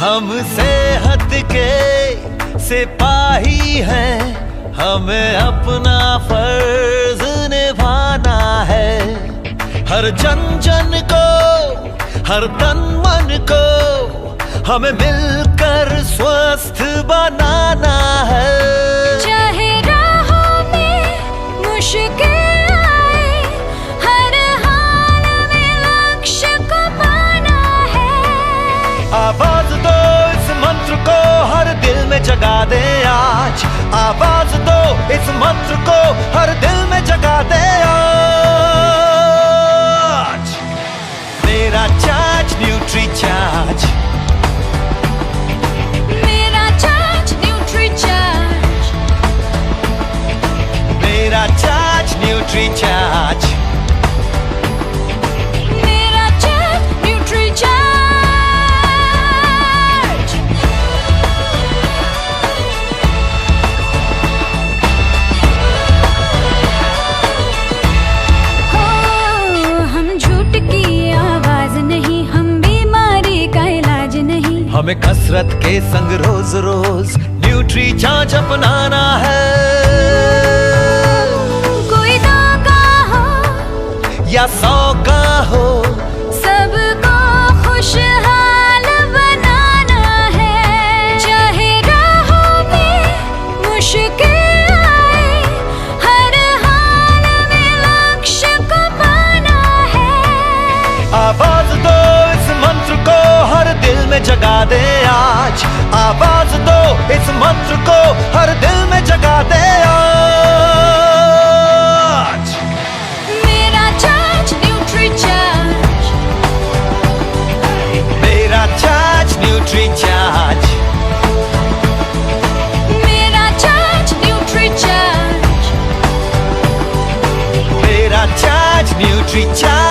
हमसे हट के सिपाही हैं, हमें अपना फर्ज निभाना है। हर जन जन को, हर तन मन को हमें मिलकर स्वस्थ बनाना है। चाहे राहों में मुश्किल आए, हर हाल में लक्ष्य को पाना है। आवाज दो इस मंत्र को, हर दिल में जगा दे आज। आवाज दो इस मंत्र को, हर दिल में जगा दे आज। मेरा चार्ज न्यूट्री चार्ज, मेरा चार्ज न्यूट्री चार्ज, मेरा चार्ज न्यूट्री चार्ज, मेरा चार्ज न्यूट्री चार्ज। हो, हम झूठ की आवाज नहीं, हम बीमारी का इलाज नहीं। हमें कसरत के संग रोज रोज न्यूट्री चार्ज अपनाना है। कोई 2 का हो या 100 का हो, सबको खुशहाल बनाना है। चाहे राहों में मुश्किल आए, हर हाल में लक्ष्य को पाना है। आवाज दो इस मंत्र को, हर दिल में जगा दे आज। आवाज दो इस मंत्र को, हर दिल में जगा दे आज। मेरा चार्ज न्यूट्री चार्ज, मेरा चार्ज न्यूट्री चार्ज, मेरा चार्ज न्यूट्री चार्ज, मेरा चार्ज न्यूट्री चार्ज।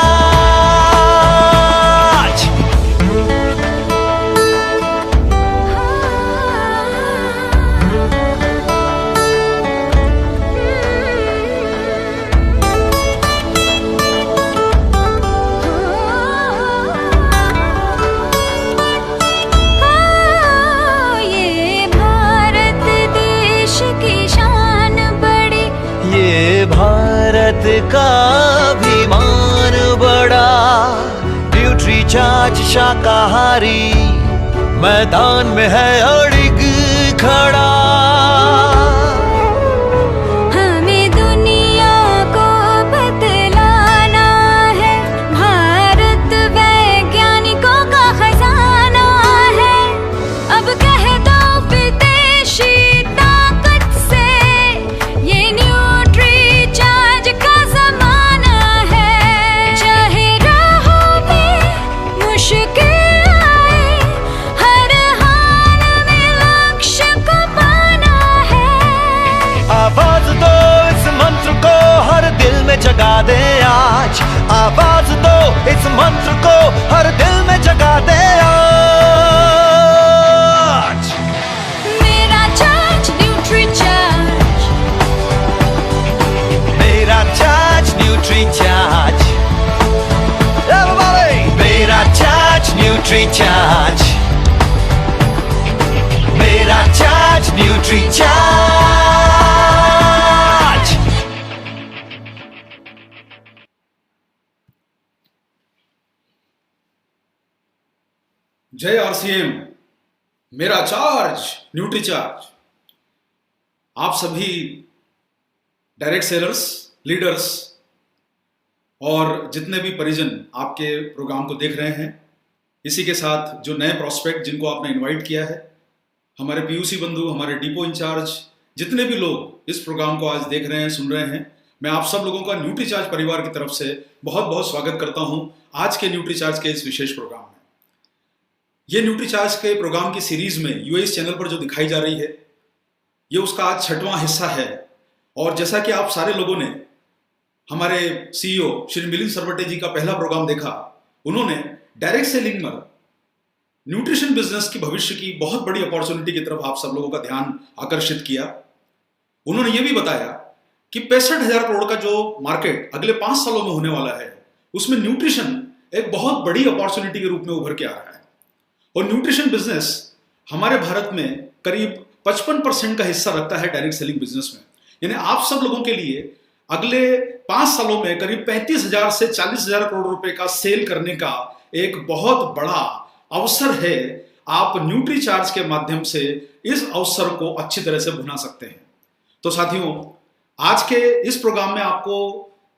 ये भारत देश की शान बड़ी, ये भारत का अभिमान बड़ा। न्यूट्री चार्ज शाकाहारी मैदान में है अड़िग खड़ा। हमें दुनिया को बतलाना है, भारत वैज्ञानिकों का खजाना है। अब कह दो विदेशी ताकत से, ये न्यूट्री चार्ज का जमाना है। चाहे राहों में मुश्किल आए, हर हाल में लक्ष्य को पाना है। आवाज दो इस मंत्र को, हर दिल में जगा दे आज। आवाज दो इस मंत्र को, हर दिल में जगा दे आज। मेरा चार्ज न्यूट्री चार्ज, मेरा चार्ज न्यूट्री चार्ज, Everybody! मेरा चार्ज न्यूट्री चार्ज, मेरा चार्ज न्यूट्री चार्ज। जय आरसीएम, मेरा चार्ज न्यूट्री चार्ज। आप सभी डायरेक्ट सेलर्स, लीडर्स और जितने भी परिजन आपके प्रोग्राम को देख रहे हैं, इसी के साथ जो नए प्रोस्पेक्ट जिनको आपने इनवाइट किया है, हमारे पीयूसी बंधु, हमारे डिपो इंचार्ज, जितने भी लोग इस प्रोग्राम को आज देख रहे हैं, सुन रहे हैं, मैं आप सब लोगों का न्यूट्री चार्ज परिवार की तरफ से बहुत बहुत स्वागत करता हूं आज के न्यूट्री चार्ज के इस विशेष प्रोग्राम में। ये न्यूट्री चार्ज के प्रोग्राम की सीरीज में यूएस चैनल पर जो दिखाई जा रही है, ये उसका आज 6वां हिस्सा है। और जैसा कि आप सारे लोगों ने हमारे सीईओ श्री मिलिंद सरवटे जी का पहला प्रोग्राम देखा, उन्होंने डायरेक्ट सेलिंग में न्यूट्रिशन बिजनेस की भविष्य की बहुत बड़ी अपॉर्चुनिटी की तरफ आप सब लोगों का ध्यान आकर्षित किया। उन्होंने ये भी बताया कि 65,000 करोड़ का जो मार्केट अगले 5 सालों में होने वाला है, उसमें न्यूट्रिशन एक बहुत बड़ी अपॉर्चुनिटी के रूप में उभर के आ रहा है। और न्यूट्रिशन बिजनेस हमारे भारत में करीब 55% का हिस्सा रखता है डायरेक्ट सेलिंग बिजनेस में। यानी आप सब लोगों के लिए अगले 5 सालों में करीब 35,000 से 40,000 करोड़ रुपए का सेल करने का एक बहुत बड़ा अवसर है। आप न्यूट्रीचार्ज के माध्यम से इस अवसर को अच्छी तरह से भुना सकते हैं। तो साथियों, आज के इस प्रोग्राम में आपको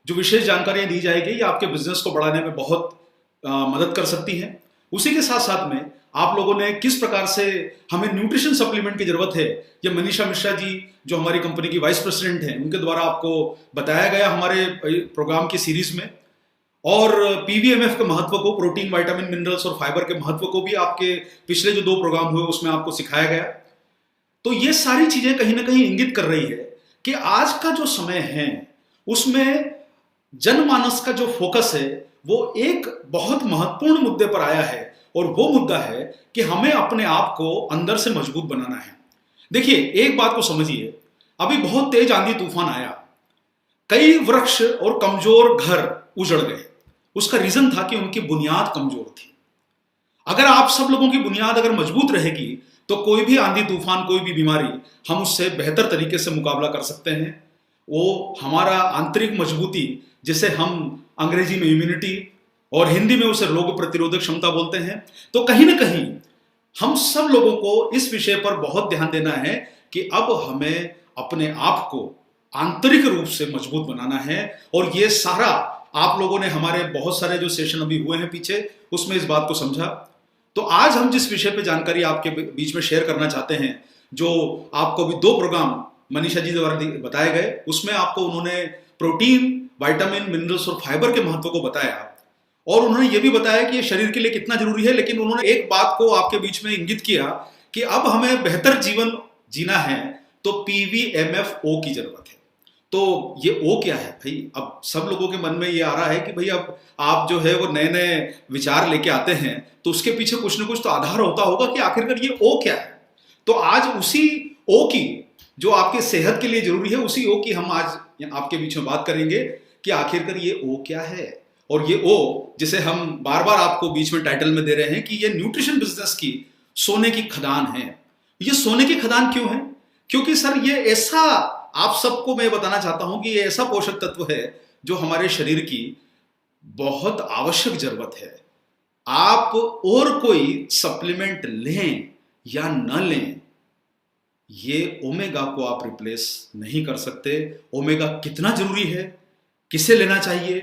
जो विशेष जानकारियां दी जाएगी ये आपके बिजनेस को बढ़ाने में बहुत मदद कर सकती हैं। उसी के साथ साथ में आप लोगों ने किस प्रकार से हमें न्यूट्रिशन सप्लीमेंट की जरूरत है, ये मनीषा मिश्रा जी जो हमारी कंपनी की वाइस प्रेसिडेंट हैं उनके द्वारा आपको बताया गया हमारे प्रोग्राम की सीरीज में। और पीवीएमएफ के महत्व को, प्रोटीन, विटामिन, मिनरल्स और फाइबर के महत्व को भी आपके पिछले जो 2 प्रोग्राम हुए उसमें आपको सिखाया गया। तो ये सारी चीजें कहीं ना कहीं इंगित कर रही है कि आज का जो समय है उसमें जनमानस का जो फोकस है वो एक बहुत महत्वपूर्ण मुद्दे पर आया है, और वो मुद्दा है कि हमें अपने आप को अंदर से मजबूत बनाना है। देखिए, एक बात को समझिए, अभी बहुत तेज आंधी तूफान आया, कई वृक्ष और कमजोर घर उजड़ गए। उसका रीजन था कि उनकी बुनियाद कमजोर थी। अगर आप सब लोगों की बुनियाद अगर मजबूत रहेगी तो कोई भी आंधी तूफान, कोई भी बीमारी, हम उससे बेहतर तरीके से मुकाबला कर सकते हैं। वो हमारा आंतरिक मजबूती, जिसे हम अंग्रेजी में इम्यूनिटी और हिंदी में उसे रोग प्रतिरोधक क्षमता बोलते हैं। तो कहीं ना कहीं हम सब लोगों को इस विषय पर बहुत ध्यान देना है कि अब हमें अपने आप को आंतरिक रूप से मजबूत बनाना है। और ये सारा आप लोगों ने हमारे बहुत सारे जो सेशन अभी हुए हैं पीछे, उसमें इस बात को समझा। तो आज हम जिस विषय पे जानकारी आपके बीच में शेयर करना चाहते हैं, जो आपको अभी 2 प्रोग्राम मनीषा जी द्वारा बताए गए, उसमें आपको उन्होंने प्रोटीन, विटामिन, मिनरल्स और फाइबर के महत्व को बताया, और उन्होंने ये भी बताया कि ये शरीर के लिए कितना जरूरी है। लेकिन उन्होंने एक बात को आपके बीच में इंगित किया कि अब हमें बेहतर जीवन जीना है तो पीवीएमएफओ की जरूरत है। तो ये ओ क्या है भाई? अब सब लोगों के मन में ये आ रहा है कि भाई अब आप जो है वो नए नए विचार लेके आते हैं तो उसके पीछे कुछ ना कुछ तो आधार होता होगा कि आखिरकार ये ओ क्या है। तो आज उसी ओ की, जो आपके सेहत के लिए जरूरी है, उसी ओ की हम आज आपके बीच में बात करेंगे कि आखिरकार ये ओ क्या है। और ये ओ, जिसे हम बार बार आपको बीच में टाइटल में दे रहे हैं कि ये न्यूट्रिशन बिजनेस की सोने की खदान है। ये सोने की खदान क्यों है? क्योंकि सर ये ऐसा, आप सबको मैं बताना चाहता हूं कि ये ऐसा पोषक तत्व है जो हमारे शरीर की बहुत आवश्यक जरूरत है। आप और कोई सप्लीमेंट लें या न लें, ये ओमेगा को आप रिप्लेस नहीं कर सकते। ओमेगा कितना जरूरी है, किसे लेना चाहिए,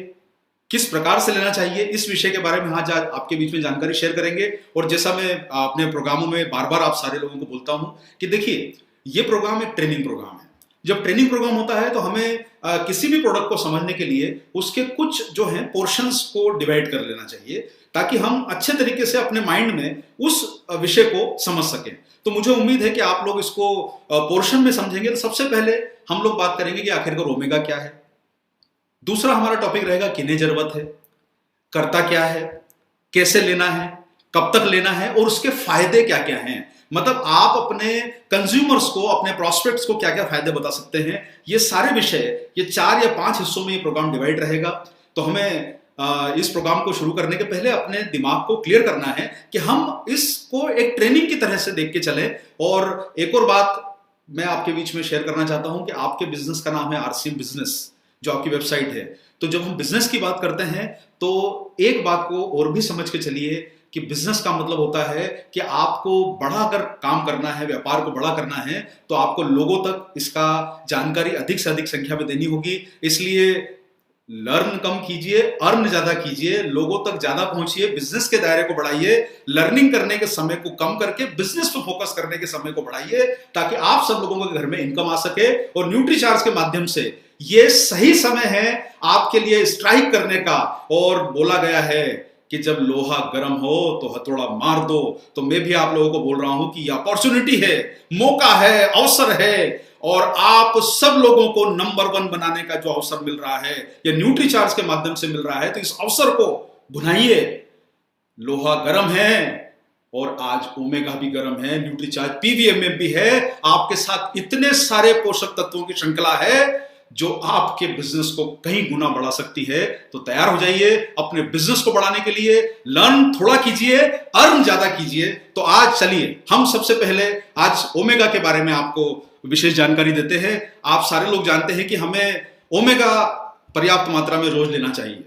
किस प्रकार से लेना चाहिए, इस विषय के बारे में आज आपके बीच में जानकारी शेयर करेंगे। और जैसा मैं अपने प्रोग्रामों में बार बार आप सारे लोगों को बोलता हूं कि देखिए, ये प्रोग्राम एक ट्रेनिंग प्रोग्राम है। जब ट्रेनिंग प्रोग्राम होता है तो हमें किसी भी प्रोडक्ट को समझने के लिए उसके कुछ जो है पोर्शंस को डिवाइड कर लेना चाहिए, ताकि हम अच्छे तरीके से अपने माइंड में उस विषय को समझ सकें। तो मुझे उम्मीद है कि आप लोग इसको पोर्शन में समझेंगे। तो सबसे पहले हम लोग बात करेंगे कि आखिरकार ओमेगा क्या है। दूसरा हमारा टॉपिक रहेगा किन्हें जरूरत है, करता क्या है, कैसे लेना है, कब तक लेना है और उसके फायदे क्या क्या हैं। मतलब आप अपने कंज्यूमर्स को, अपने प्रोस्पेक्ट्स को क्या क्या फायदे बता सकते हैं। ये सारे विषय, ये 4 या 5 हिस्सों में ये प्रोग्राम डिवाइड रहेगा। तो हमें इस प्रोग्राम को शुरू करने के पहले अपने दिमाग को क्लियर करना है कि हम इसको एक ट्रेनिंग की तरह से देख के चलें। और एक और बात मैं आपके बीच में शेयर करना चाहता हूं कि आपके बिजनेस का नाम है आरसीएम बिजनेस, जो आपकी वेबसाइट है। तो जब हम बिजनेस की बात करते हैं तो एक बात को और भी समझ के चलिए कि बिजनेस का मतलब होता है कि आपको बड़ा अगर काम करना है, व्यापार को बड़ा करना है, तो आपको लोगों तक इसका जानकारी अधिक से अधिक संख्या में देनी होगी। इसलिए लर्न कम कीजिए, अर्न ज्यादा कीजिए, लोगों तक ज्यादा पहुंचिए, बिजनेस के दायरे को बढ़ाइए, लर्निंग करने के समय को कम करके बिजनेस पे फोकस करने के समय को बढ़ाइए, ताकि आप सब लोगों के घर में इनकम आ सके। और न्यूट्रीचार्ज के माध्यम से ये सही समय है आपके लिए स्ट्राइक करने का। और बोला गया है कि जब लोहा गर्म हो तो हथौड़ा मार दो। तो मैं भी आप लोगों को बोल रहा हूं कि ये अपॉर्चुनिटी है, मौका है, अवसर है, और आप सब लोगों को नंबर 1 बनाने का जो अवसर मिल रहा है, ये न्यूट्रीचार्ज के माध्यम से मिल रहा है। तो इस अवसर को भुनाइए। लोहा गर्म है और आज ओमेगा भी गर्म है, न्यूट्रीचार्ज पीवीएमएफ भी है। आपके साथ इतने सारे पोषक तत्वों की श्रृंखला है जो आपके बिजनेस को कहीं गुना बढ़ा सकती है। तो तैयार हो जाइए अपने बिजनेस को बढ़ाने के लिए, लर्न थोड़ा कीजिए, अर्न ज्यादा कीजिए। तो आज चलिए हम सबसे पहले आज ओमेगा के बारे में आपको विशेष जानकारी देते हैं। आप सारे लोग जानते हैं कि हमें ओमेगा पर्याप्त मात्रा में रोज लेना चाहिए,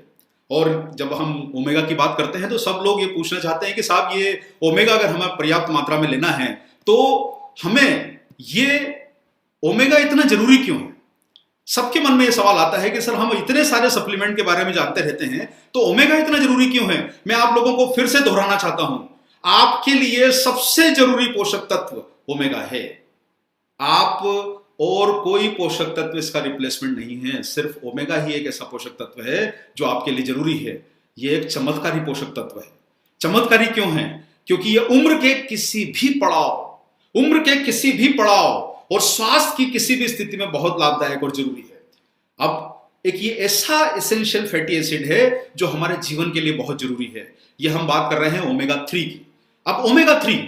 और जब हम ओमेगा की बात करते हैं तो सब लोग ये पूछना चाहते हैं कि साहब ये ओमेगा अगर हमें पर्याप्त मात्रा में लेना है तो हमें ये ओमेगा इतना जरूरी क्यों है। सबके मन में ये सवाल आता है कि सर हम इतने सारे सप्लीमेंट के बारे में जानते रहते हैं तो ओमेगा इतना जरूरी क्यों है। मैं आप लोगों को फिर से दोहराना चाहता हूं, आपके लिए सबसे जरूरी पोषक तत्व ओमेगा है। आप और कोई पोषक तत्व इसका रिप्लेसमेंट नहीं है, सिर्फ ओमेगा ही एक ऐसा पोषक तत्व है जो आपके लिए जरूरी है। यह एक चमत्कारी पोषक तत्व है। चमत्कारी क्यों है? क्योंकि यह उम्र के किसी भी पड़ाव और स्वास्थ्य की किसी भी स्थिति में बहुत लाभदायक और जरूरी है। अब एक ये ऐसा एसेंशियल फैटी एसिड है जो हमारे जीवन के लिए बहुत जरूरी है। यह हम बात कर रहे हैं ओमेगा 3 की। अब ओमेगा 3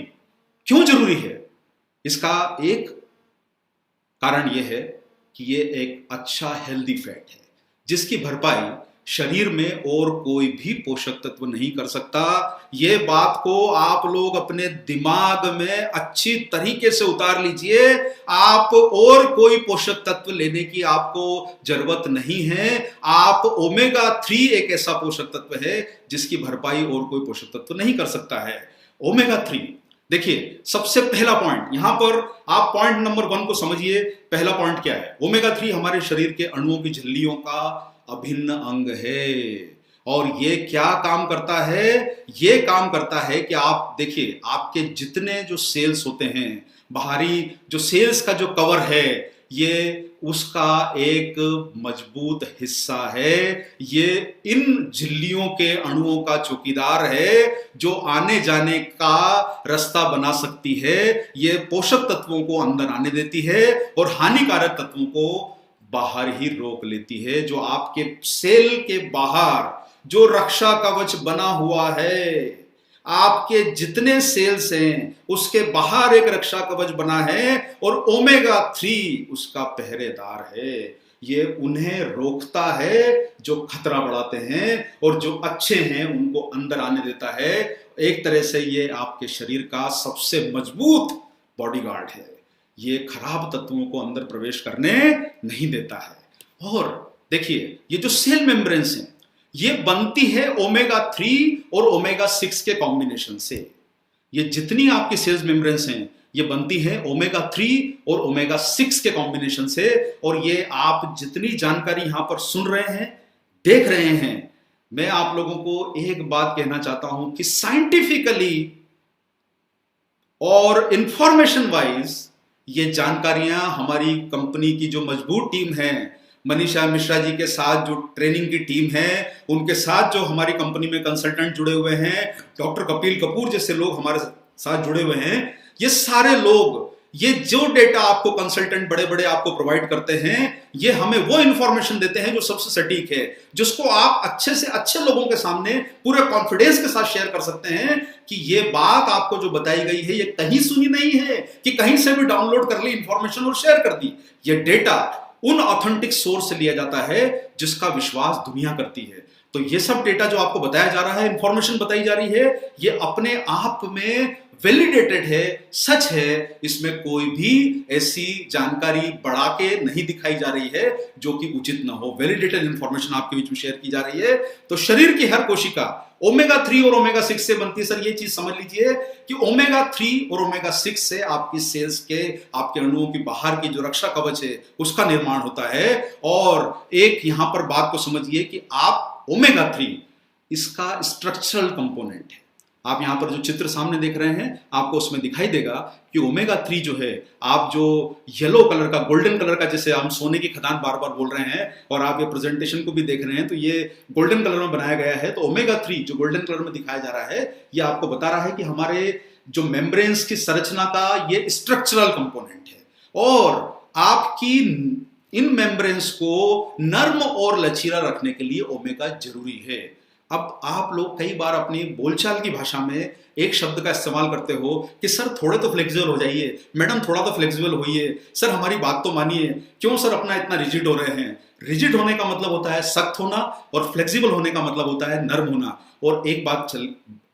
क्यों जरूरी है? इसका एक कारण यह है कि यह एक अच्छा हेल्दी फैट है जिसकी भरपाई शरीर में और कोई भी पोषक तत्व नहीं कर सकता। यह बात को आप लोग अपने दिमाग में अच्छी तरीके से उतार लीजिए। आप और कोई पोषक तत्व लेने की आपको जरूरत नहीं है। आप ओमेगा 3 एक ऐसा पोषक तत्व है जिसकी भरपाई और कोई पोषक तत्व नहीं कर सकता है। ओमेगा 3 देखिए, सबसे पहला पॉइंट यहां पर आप पॉइंट नंबर 1 को समझिए। पहला पॉइंट क्या है? ओमेगा 3 हमारे शरीर के अणुओं की झिल्लियों का अभिन्न अंग है। और ये क्या काम करता है? ये काम करता है कि आप देखिए, आपके जितने जो सेल्स होते हैं, बाहरी जो सेल्स का जो कवर है, ये उसका एक मजबूत हिस्सा है। ये इन झिल्लियों के अणुओं का चौकीदार है जो आने जाने का रास्ता बना सकती है। ये पोषक तत्वों को अंदर आने देती है और हानिकारक तत्वों को बाहर ही रोक लेती है। जो आपके सेल के बाहर जो रक्षा कवच बना हुआ है, आपके जितने सेल्स हैं उसके बाहर एक रक्षा कवच बना है और ओमेगा 3 उसका पहरेदार है। ये उन्हें रोकता है जो खतरा बढ़ाते हैं और जो अच्छे हैं उनको अंदर आने देता है। एक तरह से ये आपके शरीर का सबसे मजबूत बॉडीगार्ड है। ये खराब तत्वों को अंदर प्रवेश करने नहीं देता है। और देखिए, ये जो सेल मेम्ब्रेन्स हैं ये बनती है ओमेगा 3 और ओमेगा 6 के कॉम्बिनेशन से। ये जितनी आपकी सेल्स मेम्ब्रेन्स हैं ये बनती है ओमेगा 3 और ओमेगा 6 के कॉम्बिनेशन से। और ये आप जितनी जानकारी यहां पर सुन रहे हैं, देख रहे हैं, मैं आप लोगों को एक बात कहना चाहता हूं कि साइंटिफिकली और इंफॉर्मेशन वाइज ये जानकारियां हमारी कंपनी की जो मजबूत टीम है, मनीषा मिश्रा जी के साथ जो ट्रेनिंग की टीम है, उनके साथ जो हमारी कंपनी में कंसल्टेंट जुड़े हुए हैं, डॉक्टर कपिल कपूर जैसे लोग हमारे साथ जुड़े हुए हैं, ये सारे लोग, ये जो डेटा आपको कंसल्टेंट बड़े बड़े आपको प्रोवाइड करते हैं, ये हमें वो इंफॉर्मेशन देते हैं जो सबसे सटीक है, जिसको आप अच्छे से अच्छे लोगों के सामने पूरे कॉन्फिडेंस के साथ शेयर कर सकते हैं कि ये बात आपको जो बताई गई है ये कहीं सुनी नहीं है कि कहीं से भी डाउनलोड कर ली इंफॉर्मेशन और शेयर कर दी। ये डेटा उन ऑथेंटिक सोर्स से लिया जाता है जिसका विश्वास दुनिया करती है। तो ये सब डेटा जो आपको बताया जा रहा है, इंफॉर्मेशन बताई जा रही है, ये अपने आप में वैलिडेटेड है, सच है। इसमें कोई भी ऐसी जानकारी बढ़ा के नहीं दिखाई जा रही है जो कि उचित ना हो। वैलिडेटेड इंफॉर्मेशन आपके बीच में शेयर की जा रही है। तो शरीर की हर कोशिका ओमेगा 3 और ओमेगा 6 से बनती है। सर ये चीज समझ लीजिए कि ओमेगा 3 और ओमेगा 6 से आपकी सेल्स के, आपके अणुओं की बाहर की जो रक्षा कवच है उसका निर्माण होता है। और एक यहां पर बात को समझिए कि आप ओमेगा 3 इसका स्ट्रक्चरल कंपोनेंट है। आप यहां पर जो चित्र सामने देख रहे हैं आपको उसमें दिखाई देगा कि ओमेगा 3 जो है, आप जो येलो कलर का, गोल्डन कलर का, जैसे हम सोने की खदान बार बार बोल रहे हैं और आप ये प्रेजेंटेशन को भी देख रहे हैं तो ये गोल्डन कलर में बनाया गया है। तो ओमेगा 3 जो गोल्डन कलर में दिखाया जा रहा है ये आपको बता रहा है कि हमारे जो मेम्ब्रेन्स की संरचना का ये स्ट्रक्चरल कंपोनेंट है। और आपकी इन मेम्ब्रेन्स को नर्म और लचीला रखने के लिए ओमेगा जरूरी है। अब आप लोग कई बार अपनी बोलचाल की भाषा में एक शब्द का इस्तेमाल करते हो कि सर थोड़े तो फ्लेक्सिबल हो जाइए, मैडम थोड़ा तो फ्लेक्सिबल होइए, सर हमारी बात तो मानिए, क्यों सर अपना इतना रिजिड हो रहे हैं। रिजिड होने का मतलब होता है सख्त होना और फ्लेक्सिबल होने का मतलब होता है नर्म होना। और एक बात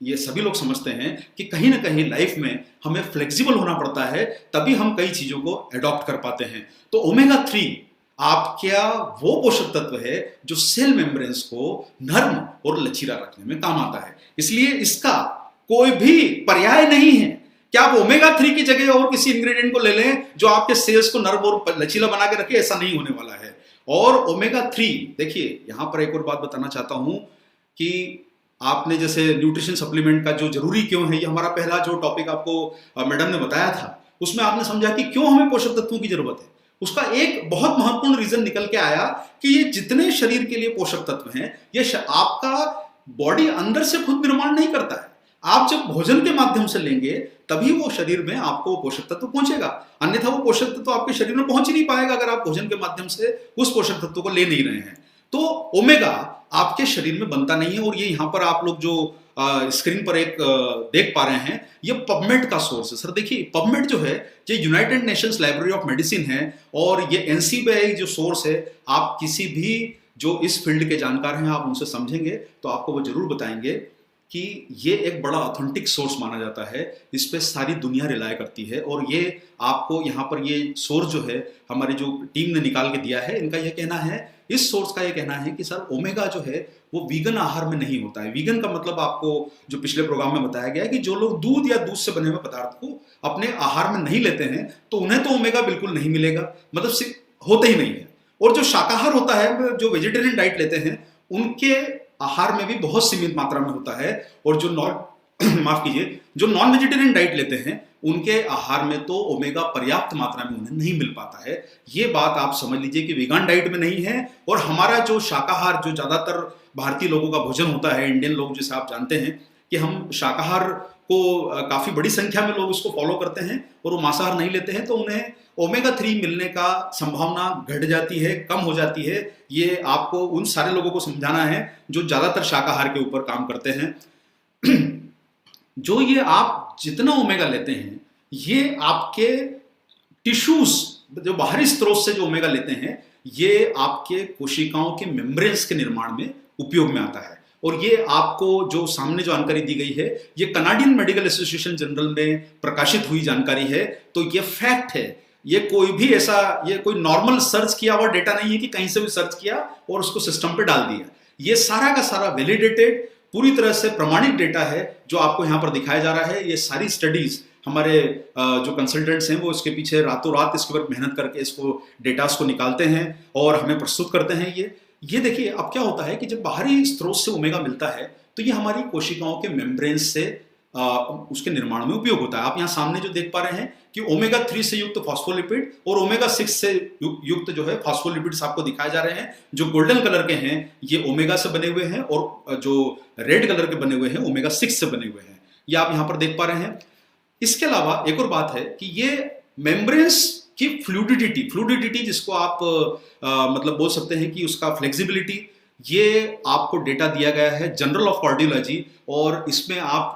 ये सभी लोग समझते हैं कि कहीं ना कहीं लाइफ में हमें फ्लेक्सिबल होना पड़ता है, तभी हम कई चीजों को अडॉप्ट कर पाते हैं। तो ओमेगा 3 आपका वो पोषक तत्व है जो सेल मेम्ब्रेन्स को नर्म और लचीला रखने में काम आता है। इसलिए इसका कोई भी पर्याय नहीं है कि आप ओमेगा 3 की जगह और किसी इंग्रेडिएंट को ले लें जो आपके सेल्स को नर्म और लचीला बना के रखे। ऐसा नहीं होने वाला है। और ओमेगा 3, देखिए यहां पर एक और बात बताना चाहता हूं कि आपने जैसे न्यूट्रिशन सप्लीमेंट का जो जरूरी क्यों है, ये हमारा पहला जो टॉपिक आपको मैडम ने बताया था, उसमें आपने समझा कि क्यों हमें पोषक तत्वों की जरूरत है। उसका एक बहुत महत्वपूर्ण रीजन निकल के आया कि ये जितने शरीर के लिए पोषक तत्व हैं, ये आपका बॉडी अंदर से खुद निर्माण नहीं करता है। आप जब भोजन के माध्यम से लेंगे तभी वो शरीर में आपको पोषक तत्व पहुंचेगा, अन्यथा वो पोषक तत्व आपके शरीर में पहुंच ही नहीं पाएगा अगर आप भोजन के माध्यम से उस पोषक तत्व को ले नहीं रहे हैं। तो ओमेगा आपके शरीर में बनता नहीं है। और ये यहां पर आप लोग जो स्क्रीन पर एक देख पा रहे हैं, ये पबमेड का सोर्स है। सर देखिए, पबमेड जो है ये United Nations library of medicine है और ये एनसीबीआई जो सोर्स है। आप किसी भी जो इस फील्ड के जानकार हैं आप उनसे समझेंगे तो आपको वो जरूर बताएंगे कि ये एक बड़ा ऑथेंटिक सोर्स माना जाता है। इस पे सारी दुनिया रिलाय करती है। और ये आपको यहाँ पर ये सोर्स जो है हमारी जो टीम ने निकाल के दिया है, इनका ये कहना है, इस सोर्स का ये कहना है कि सर ओमेगा जो है वो वीगन आहार में नहीं होता है। वीगन का मतलब आपको जो पिछले प्रोग्राम में बताया गया है कि जो लोग दूध या दूध से बने हुए पदार्थ को अपने आहार में नहीं लेते हैं तो उन्हें तो ओमेगा बिल्कुल नहीं मिलेगा, मतलब सिर्फ होते ही नहीं है। और जो शाकाहार होता है, जो वेजिटेरियन डाइट लेते हैं, उनके आहार में भी बहुत सीमित मात्रा में होता है। और जो माफ कीजिए, जो नॉन वेजिटेरियन डाइट लेते हैं उनके आहार में तो ओमेगा पर्याप्त मात्रा में उन्हें नहीं मिल पाता है। ये बात आप समझ लीजिए कि वीगन डाइट में नहीं है। और हमारा जो शाकाहार, जो ज्यादातर भारतीय लोगों का भोजन होता है, इंडियन लोग जैसे आप जानते हैं कि हम शाकाहार को काफी बड़ी संख्या में लोग इसको फॉलो करते हैं और वो मांसाहार नहीं लेते हैं, तो उन्हें ओमेगा 3 मिलने का संभावना घट जाती है, कम हो जाती है। ये आपको उन सारे लोगों को समझाना है जो ज्यादातर शाकाहार के ऊपर काम करते हैं। जो ये आप जितना ओमेगा लेते हैं, ये आपके टिश्यूज, जो बाहरी स्रोत से जो ओमेगा लेते हैं, ये आपके कोशिकाओं के मेम्ब्रेन्स के निर्माण में उपयोग में आता है। और ये आपको जो सामने जानकारी दी गई है, ये कनाडियन मेडिकल एसोसिएशन जनरल में प्रकाशित हुई जानकारी है। तो ये फैक्ट है, ये कोई भी ऐसा, ये कोई नॉर्मल सर्च किया हुआ डेटा नहीं है कि कहीं से भी सर्च किया और उसको सिस्टम पे डाल दिया। ये सारा का सारा वैलिडेटेड, पूरी तरह से प्रमाणित डेटा है जो आपको यहाँ पर दिखाया जा रहा है। ये सारी स्टडीज हमारे जो कंसल्टेंट्स हैं वो इसके पीछे रातों रात इसके ऊपर मेहनत करके इसको डेटास को निकालते हैं और हमें प्रस्तुत करते हैं। ये देखिए, अब क्या होता है कि जब बाहरी स्रोत से ओमेगा मिलता है तो ये हमारी कोशिकाओं के मेम्ब्रेन्स से उसके निर्माण में उपयोग होता है। आप यहाँ सामने जो देख पा रहे हैं कि ओमेगा 3 से युक्त फॉस्फोलिपिड और ओमेगा 6 से युक्त जो है फॉस्फोलिपिड्स आपको दिखाए जा रहे हैं। जो गोल्डन कलर के हैं ये ओमेगा से बने हुए हैं और जो रेड कलर के बने हुए हैं ओमेगा 6 से बने हुए हैं। ये आप यहाँ पर देख पा रहे हैं। इसके अलावा एक और बात है कि ये मेम्ब्रेन्स की फ्लूइडिटी जिसको आप मतलब बोल सकते हैं कि उसका फ्लेक्सिबिलिटी, ये आपको डेटा दिया गया है जर्नल ऑफ कार्डियोलॉजी। और इसमें आप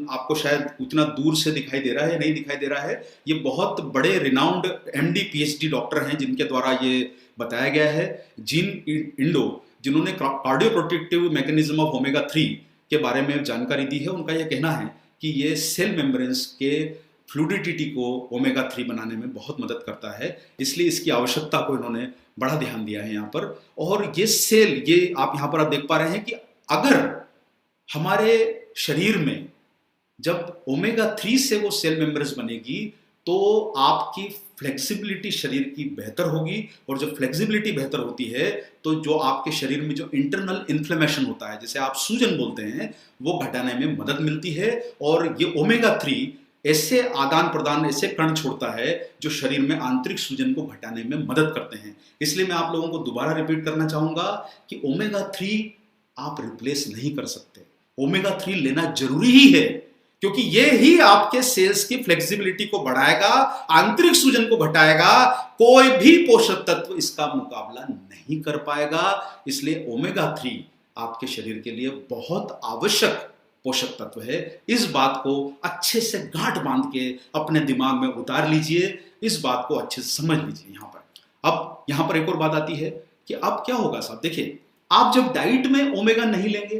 आपको शायद उतना दूर से दिखाई दे रहा है, नहीं दिखाई दे रहा है, ये बहुत बड़े रिनाउंड MD PhD डॉक्टर हैं जिनके द्वारा ये बताया गया है। जीन इंडो, जिन्होंने cardio protective mechanism of omega 3 के बारे में जानकारी दी है, उनका यह कहना है कि ये सेल मेम्ब्रेन्स के फ्लूइडिटी को ओमेगा 3 बनाने में बहुत मदद करता है। इसलिए इसकी आवश्यकता को इन्होंने बड़ा ध्यान दिया है यहाँ पर। और ये सेल, ये आप यहाँ पर आप देख पा रहे हैं कि अगर हमारे शरीर में जब ओमेगा 3 से वो सेल मेम्ब्रेन्स बनेगी तो आपकी फ्लेक्सिबिलिटी शरीर की बेहतर होगी। और जब फ्लेक्सिबिलिटी बेहतर होती है तो जो आपके शरीर में जो इंटरनल इन्फ्लेमेशन होता है, जिसे आप सूजन बोलते हैं, वो घटाने में मदद मिलती है। और ये ओमेगा 3 ऐसे आदान प्रदान, ऐसे कण छोड़ता है जो शरीर में आंतरिक सूजन को घटाने में मदद करते हैं। इसलिए मैं आप लोगों को दोबारा रिपीट करना चाहूंगा कि ओमेगा 3 आप रिप्लेस नहीं कर सकते। ओमेगा 3 लेना जरूरी ही है क्योंकि ये ही आपके सेल्स की फ्लेक्सिबिलिटी को बढ़ाएगा, आंतरिक सूजन को घटाएगा। कोई भी पोषक तत्व इसका मुकाबला नहीं कर पाएगा। इसलिए ओमेगा 3 आपके शरीर के लिए बहुत आवश्यक पोषक तत्व है। इस बात को अच्छे से गांठ बांध के अपने दिमाग में उतार लीजिए, इस बात को अच्छे से समझ लीजिए। अब यहां पर एक और बात आती है कि अब क्या होगा साहब, देखिए आप जब डाइट में ओमेगा नहीं लेंगे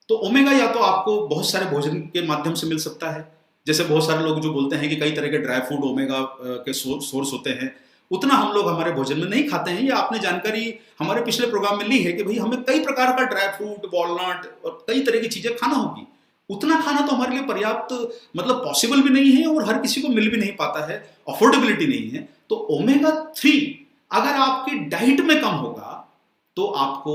तो ओमेगा या तो आपको बहुत सारे भोजन के माध्यम से मिल सकता है, जैसे बहुत सारे लोग जो बोलते हैं कि कई तरह के ड्राई फ्रूट ओमेगा के सोर्स होते हैं, उतना हम लोग हमारे भोजन में नहीं खाते हैं। ये आपने जानकारी हमारे पिछले प्रोग्राम में ली है कि भाई हमें कई प्रकार का ड्राई फ्रूट, वॉलनट और कई तरह की चीजें खाना होगी। उतना खाना तो हमारे लिए पर्याप्त मतलब पॉसिबल भी नहीं है और हर किसी को मिल भी नहीं पाता है, अफोर्डेबिलिटी नहीं है। तो ओमेगा 3 अगर आपकी डाइट में कम होगा तो आपको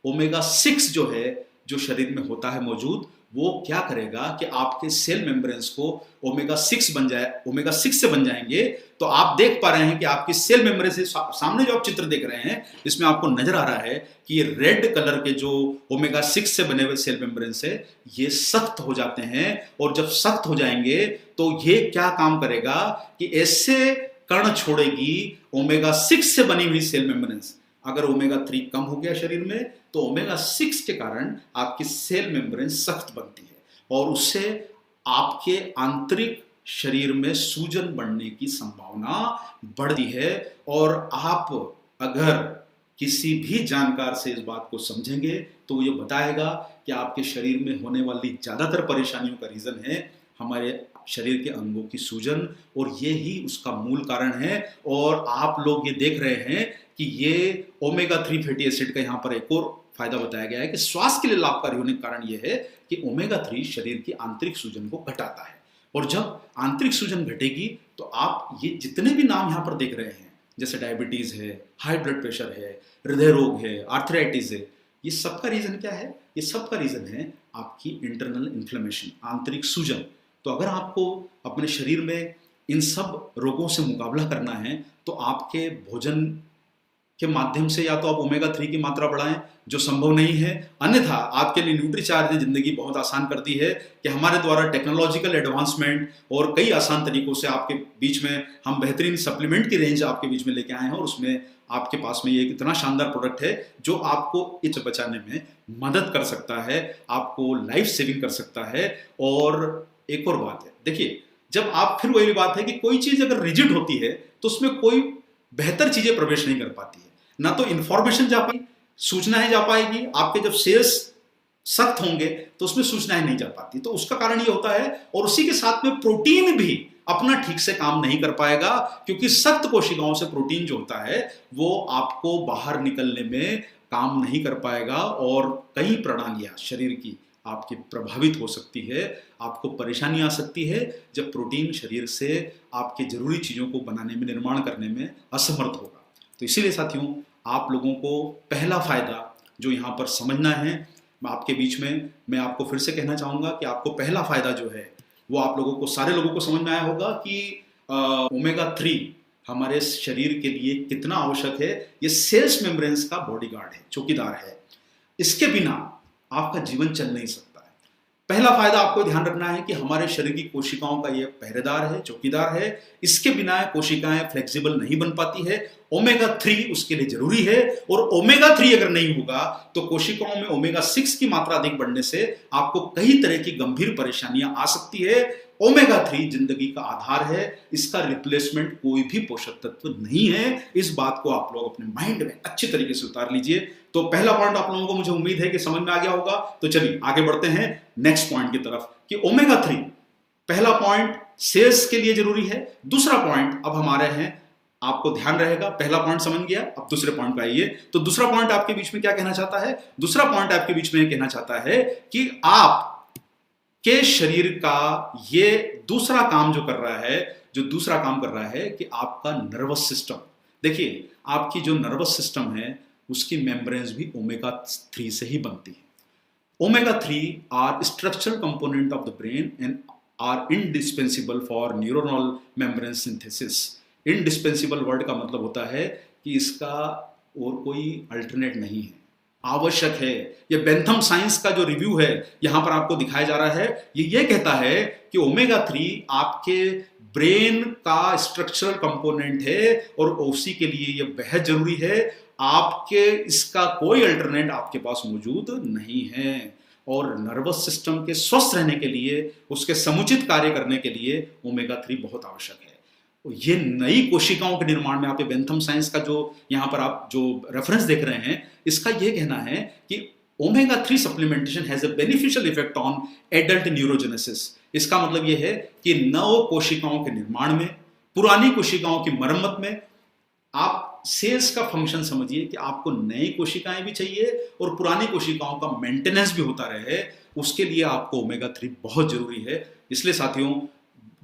ओमेगा 6 जो है, जो शरीर में होता है मौजूद, वो क्या करेगा कि आपके सेल मेम्ब्रेन्स को ओमेगा 6 से बन जाएंगे। तो आप देख पा रहे हैं कि आपकी सेल मेम्ब्रेन से सामने जो आप चित्र देख रहे हैं, इसमें आपको नजर आ रहा है कि ये रेड कलर के जो ओमेगा 6 से बने हुए सेल मेम्ब्रेन से ये सख्त हो जाते हैं। और जब सख्त हो जाएंगे तो ये क्या काम करेगा कि ऐसे कण छोड़ेगी ओमेगा 6 से बनी हुई सेल मेम्ब्रेन्स। अगर ओमेगा 3 कम हो गया शरीर में तो ओमेगा 6 के कारण आपकी सेल मेम्ब्रेन सख्त बनती है और उससे आपके आंतरिक शरीर में सूजन बढ़ने की संभावना बढ़ती है। और आप अगर किसी भी जानकार से इस बात को समझेंगे तो वो ये बताएगा कि आपके शरीर में होने वाली ज्यादातर परेशानियों का रीजन है हमारे शरीर के अंगों की सूजन, और ये ही उसका मूल कारण है। और आप लोग ये देख रहे हैं कि ये ओमेगा 3 फैटी एसिड का यहाँ पर एक और फायदा बताया गया है कि स्वास्थ्य के लिए लाभकारी होने का कारण यह है कि ओमेगा 3 शरीर की आंतरिक सूजन को घटाता है। और जब आंतरिक सूजन घटेगी तो आप ये जितने भी नाम यहाँ पर देख रहे हैं, जैसे डायबिटीज है, हाई ब्लड प्रेशर है, हृदय रोग है, आर्थराइटिस है, ये सबका रीजन क्या है? ये सबका रीजन है आपकी इंटरनल इन्फ्लेमेशन, आंतरिक सूजन। तो अगर आपको अपने शरीर में इन सब रोगों से मुकाबला करना है तो आपके भोजन के माध्यम से या तो आप ओमेगा 3 की मात्रा बढ़ाएं, जो संभव नहीं है। अन्यथा आपके लिए न्यूट्रीचार्ज ने जिंदगी बहुत आसान कर दी है कि हमारे द्वारा टेक्नोलॉजिकल एडवांसमेंट और कई आसान तरीकों से आपके बीच में हम बेहतरीन सप्लीमेंट की रेंज आपके बीच में लेके आए हैं। और उसमें आपके पास में ये एक इतना शानदार प्रोडक्ट है जो आपको इस बचाने में मदद कर सकता है, आपको लाइफ सेविंग कर सकता है। और एक और बात है, देखिए जब आप, फिर वही बात है कि कोई चीज अगर रिजिड होती है तो उसमें कोई बेहतर चीजें प्रवेश नहीं कर पाती है, ना तो इंफॉर्मेशन जा पाएगी, सूचनाएं जा पाएगी। आपके जब सेल्स सख्त होंगे तो उसमें सूचनाएं नहीं जा पाती, तो उसका कारण ये होता है। और उसी के साथ में प्रोटीन भी अपना ठीक से काम नहीं कर पाएगा, क्योंकि सख्त कोशिकाओं से प्रोटीन जो होता है वो आपको बाहर निकलने में काम नहीं कर पाएगा और कई प्रणालियां शरीर की आपकी प्रभावित हो सकती है, आपको परेशानी आ सकती है जब प्रोटीन शरीर से आपके जरूरी चीजों को बनाने में, निर्माण करने में असमर्थ होगा। तो इसीलिए साथियों, आप लोगों को पहला फायदा जो यहाँ पर समझना है, आपके बीच में मैं आपको फिर से कहना चाहूंगा कि आपको पहला फायदा जो है वो आप लोगों को, सारे लोगों को समझ में आया होगा कि ओमेगा 3 हमारे शरीर के लिए कितना आवश्यक है। ये सेल्स मेम्ब्रेन्स का बॉडीगार्ड है, चौकीदार है, इसके बिना आपका जीवन चल नहीं सकता है। पहला फायदा आपको ध्यान रखना है कि हमारे शरीर की कोशिकाओं का ये पहरेदार है, चौकीदार है, इसके बिना कोशिकाएं फ्लेक्सिबल नहीं बन पाती है। ओमेगा 3 उसके लिए जरूरी है, और ओमेगा 3 अगर नहीं होगा तो कोशिकाओं में ओमेगा 6 की मात्रा अधिक बढ़ने से आपको कई तरह की गंभीर परेशानियां आ सकती है। ओमेगा 3 जिंदगी का आधार है, इसका रिप्लेसमेंट कोई भी पोषक तत्व नहीं है। इस बात को आप लोग अपने माइंड में अच्छी तरीके से उतार लीजिए। तो पहला पॉइंट आप लोगों को मुझे उम्मीद है कि समझ में आ गया होगा। तो चलिए आगे बढ़ते हैं नेक्स्ट पॉइंट की तरफ कि ओमेगा 3, पहला पॉइंट सेल्स के लिए जरूरी है। दूसरा पॉइंट अब हमारे हैं, आपको ध्यान रहेगा, पहला पॉइंट समझ गया, अब दूसरे पॉइंट पे आइए। तो दूसरा पॉइंट आपके बीच में क्या कहना चाहता है? दूसरा पॉइंट आपके बीच में कहना चाहता है कि आप के शरीर का ये दूसरा काम जो कर रहा है, जो दूसरा काम कर रहा है कि आपका नर्वस सिस्टम, देखिए आपकी जो नर्वस सिस्टम है उसकी मेम्ब्रेन्स भी ओमेगा 3 से ही बनती है। Omega 3 are structural component of the brain and are indispensable for neuronal membrane synthesis. Indispensable word का मतलब होता है कि इसका और कोई अल्टरनेट नहीं है, आवश्यक है। ये बेंथम साइंस का जो रिव्यू है यहां पर आपको दिखाया जा रहा है, ये कहता है कि ओमेगा 3 आपके ब्रेन का स्ट्रक्चरल कंपोनेंट है और उसी के लिए ये बेहद जरूरी है। आपके इसका कोई अल्टरनेट आपके पास मौजूद नहीं है। और नर्वस सिस्टम के स्वस्थ रहने के लिए, उसके समुचित कार्य करने के लिए ओमेगा 3 बहुत आवश्यक है। ये नई कोशिकाओं के निर्माण में, आप बेंथम साइंस का जो यहाँ पर आप जो रेफरेंस देख रहे हैं, इसका ये कहना है कि omega 3 supplementation has a beneficial effect on adult neurogenesis. इसका मतलब ये है कि नव कोशिकाओं के निर्माण में, पुरानी कोशिकाओं की मरम्मत में, आप सेल्स का फंक्शन समझिए कि आपको नई कोशिकाएं भी चाहिए और पुरानी कोशिकाओं का मेंटेनेंस भी होता रहे, उसके लिए आपको ओमेगा 3 बहुत जरूरी है। इसलिए साथियों,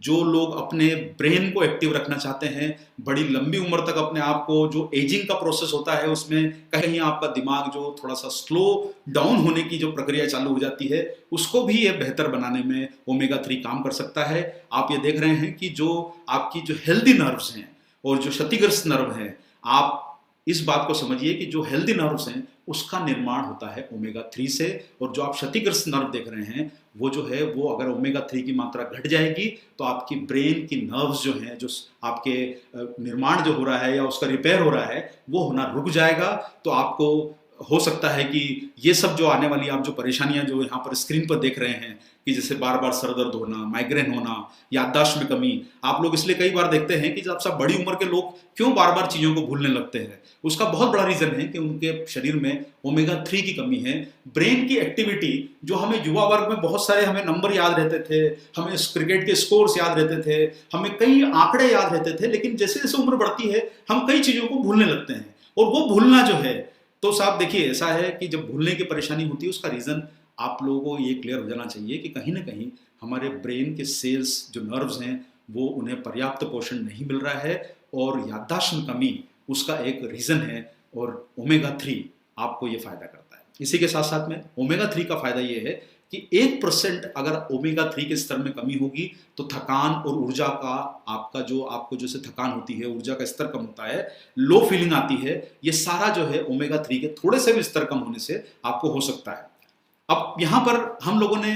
जो लोग अपने ब्रेन को एक्टिव रखना चाहते हैं, बड़ी लंबी उम्र तक अपने आप को, जो एजिंग का प्रोसेस होता है उसमें कहीं आपका दिमाग जो थोड़ा सा स्लो डाउन होने की जो प्रक्रिया चालू हो जाती है, उसको भी ये बेहतर बनाने में ओमेगा 3 काम कर सकता है। आप ये देख रहे हैं कि जो आपकी जो हेल्दी नर्व्स हैं और जो क्षतिग्रस्त नर्व हैं, आप इस बात को समझिए कि जो हेल्दी नर्व्स हैं उसका निर्माण होता है ओमेगा 3 से, और जो आप क्षतिग्रस्त नर्व देख रहे हैं वो जो है, वो अगर ओमेगा 3 की मात्रा घट जाएगी तो आपकी ब्रेन की नर्व्स जो हैं, जो आपके निर्माण जो हो रहा है या उसका रिपेयर हो रहा है, वो होना रुक जाएगा। तो आपको हो सकता है कि ये सब जो आने वाली आप जो परेशानियां जो यहाँ पर स्क्रीन पर देख रहे हैं, कि जैसे बार बार सर दर्द होना, माइग्रेन होना, याददाश्त में कमी, आप लोग इसलिए कई बार देखते हैं कि जब सब बड़ी उम्र के लोग क्यों बार बार चीज़ों को भूलने लगते हैं, उसका बहुत बड़ा रीज़न है कि उनके शरीर में ओमेगा 3 की कमी है। ब्रेन की एक्टिविटी, जो हमें युवा वर्ग में बहुत सारे हमें नंबर याद रहते थे, हमें क्रिकेट के स्कोर्स याद रहते थे, हमें कई आंकड़े याद रहते थे, लेकिन जैसे जैसे उम्र बढ़ती है हम कई चीज़ों को भूलने लगते हैं। और वो भूलना जो है, तो साहब देखिए, ऐसा है कि जब भूलने की परेशानी होती है, उसका रीज़न आप लोगों को ये क्लियर हो जाना चाहिए कि कहीं ना कहीं हमारे ब्रेन के सेल्स, जो नर्व्स हैं, वो उन्हें पर्याप्त पोषण नहीं मिल रहा है, और याददाश्त में कमी उसका एक रीज़न है। और ओमेगा 3 आपको ये फ़ायदा करता है। इसी के साथ साथ में ओमेगा 3 का फ़ायदा ये है कि 1% अगर ओमेगा 3 के स्तर में कमी होगी तो थकान और ऊर्जा का, आपका जो आपको जैसे थकान होती है, ऊर्जा का स्तर कम होता है, लो फीलिंग आती है, ये सारा जो है ओमेगा 3 के थोड़े से भी स्तर कम होने से आपको हो सकता है। अब यहाँ पर हम लोगों ने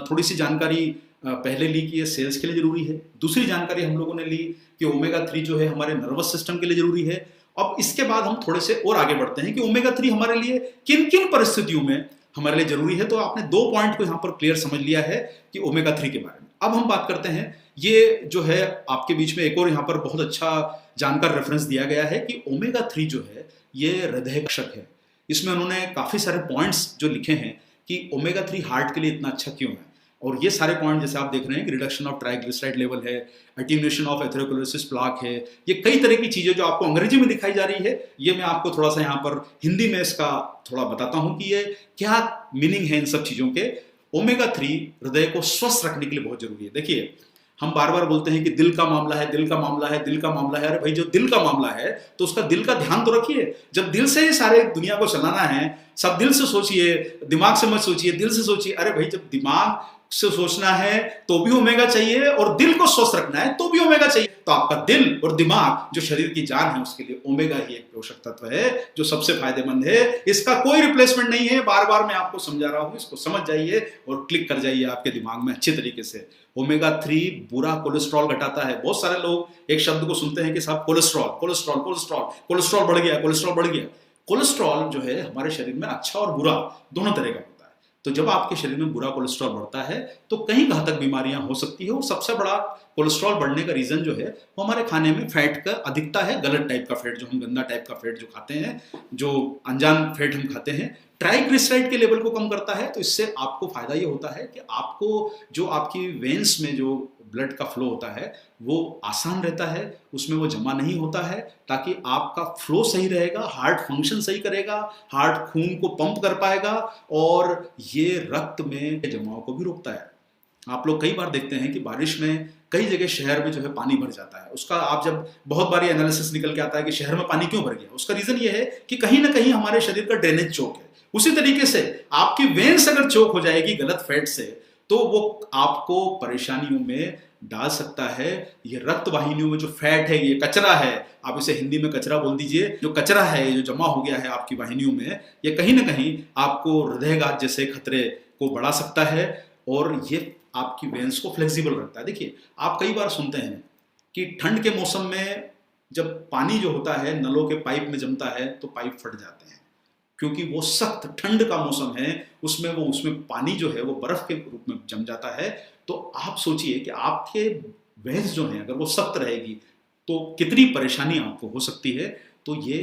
थोड़ी सी जानकारी पहले ली कि ये सेल्स के लिए जरूरी है। दूसरी जानकारी हम लोगों ने ली कि ओमेगा 3 जो है हमारे नर्वस सिस्टम के लिए जरूरी है। अब इसके बाद हम थोड़े से और आगे बढ़ते हैं कि ओमेगा 3 हमारे लिए किन किन परिस्थितियों में हमारे लिए जरूरी है। तो आपने 2 पॉइंट को यहाँ पर क्लियर समझ लिया है कि ओमेगा 3 के बारे में। अब हम बात करते हैं, ये जो है आपके बीच में एक और यहाँ पर बहुत अच्छा जानकार रेफरेंस दिया गया है कि ओमेगा 3 जो है ये हृदय रक्षक है। इसमें उन्होंने काफी सारे पॉइंट्स जो लिखे हैं कि ओमेगा 3 हार्ट के लिए इतना अच्छा क्यों है। और ये सारे पॉइंट जैसे आप देख रहे हैं कि रिडक्शन ऑफ ट्राइग्लिसराइड लेवल है, अटेन्यूएशन ऑफ एथेरोस्क्लेरोसिस प्लाक है, ये कई तरह की चीजें जो आपको अंग्रेजी में दिखाई जा रही है, ये मैं आपको थोड़ा सा यहाँ पर हिंदी में इसका थोड़ा बताता हूँ कि ये क्या मीनिंग है इन सब चीजों के। ओमेगा 3 हृदय को स्वस्थ रखने के लिए बहुत जरूरी है। देखिए, हम बार बार बोलते हैं कि दिल का मामला है, दिल का मामला है, दिल का मामला है। अरे भाई, जो दिल का मामला है तो उसका दिल का ध्यान तो रखिए। जब दिल से ही सारे दुनिया को चलाना है, सब दिल से सोचिए, दिमाग से मत सोचिए, दिल से सोचिए। अरे भाई, जब दिमाग से सोचना है तो भी ओमेगा चाहिए, और दिल को स्वस्थ रखना है तो भी ओमेगा चाहिए। तो आपका दिल और दिमाग जो शरीर की जान है, उसके लिए ओमेगा ही एक पोषक तत्व है जो सबसे फायदेमंद है। इसका कोई रिप्लेसमेंट नहीं है। बार बार मैं आपको समझा रहा हूं, इसको समझ जाइए और क्लिक कर जाइए आपके दिमाग में अच्छे तरीके से। ओमेगा 3 बुरा कोलेस्ट्रॉल घटाता है। बहुत सारे लोग एक शब्द को सुनते हैं कि साहब कोलेस्ट्रॉल कोलेस्ट्रॉल कोलेस्ट्रॉल कोलेस्ट्रॉल बढ़ गया, कोलेस्ट्रॉल बढ़ गया। कोलेस्ट्रॉल जो है हमारे शरीर में अच्छा और बुरा दोनों तरह का होता है। तो जब आपके शरीर में बुरा कोलेस्ट्रॉल बढ़ता है तो कई घातक बीमारियां हो सकती है। और सबसे बड़ा कोलेस्ट्रॉल बढ़ने का रीजन जो है वो हमारे खाने में फैट का अधिकता है। गलत टाइप का फैट, जो हम गंदा टाइप का फैट जो खाते हैं, जो अनजान फैट हम खाते हैं। ट्राइग्लिसराइड के लेवल को कम करता है। तो इससे आपको फायदा ये होता है कि आपको जो आपकी वेन्स में जो ब्लड का फ्लो होता है वो आसान रहता है, उसमें वो जमा नहीं होता है, ताकि आपका फ्लो सही रहेगा, हार्ट फंक्शन सही करेगा, हार्ट खून को पंप कर पाएगा, और ये रक्त में जमाव को भी रोकता है। आप लोग कई बार देखते हैं कि बारिश में कई जगह शहर में जो है पानी भर जाता है। उसका आप जब बहुत बार एनालिसिस निकल के आता है कि शहर में पानी क्यों भर गया, उसका रीजन ये है कि कहीं ना कहीं हमारे शरीर का ड्रेनेज चोक है। उसी तरीके से आपकी वेन्स अगर चोक हो जाएगी गलत फैट से, तो वो आपको परेशानियों में डाल सकता है। ये रक्त वाहिनियों में जो फैट है, ये कचरा है, आप इसे हिंदी में कचरा बोल दीजिए। जो कचरा है, जो जमा हो गया है आपकी वाहिनियों में, ये कहीं ना कहीं आपको हृदयघात जैसे खतरे को बढ़ा सकता है, और ये आपकी वेन्स को फ्लेक्सिबल रखता है। देखिए, आप कई बार सुनते हैं कि ठंड के मौसम में जब पानी जो होता है नलों के पाइप में जमता है तो पाइप फट जाते हैं, क्योंकि वो सख्त ठंड का मौसम है, उसमें पानी जो है वो बर्फ के रूप में जम जाता है। तो आप सोचिए कि आपके वेल्स जो हैं अगर वो सख्त रहेगी तो कितनी परेशानी आपको हो सकती है। तो ये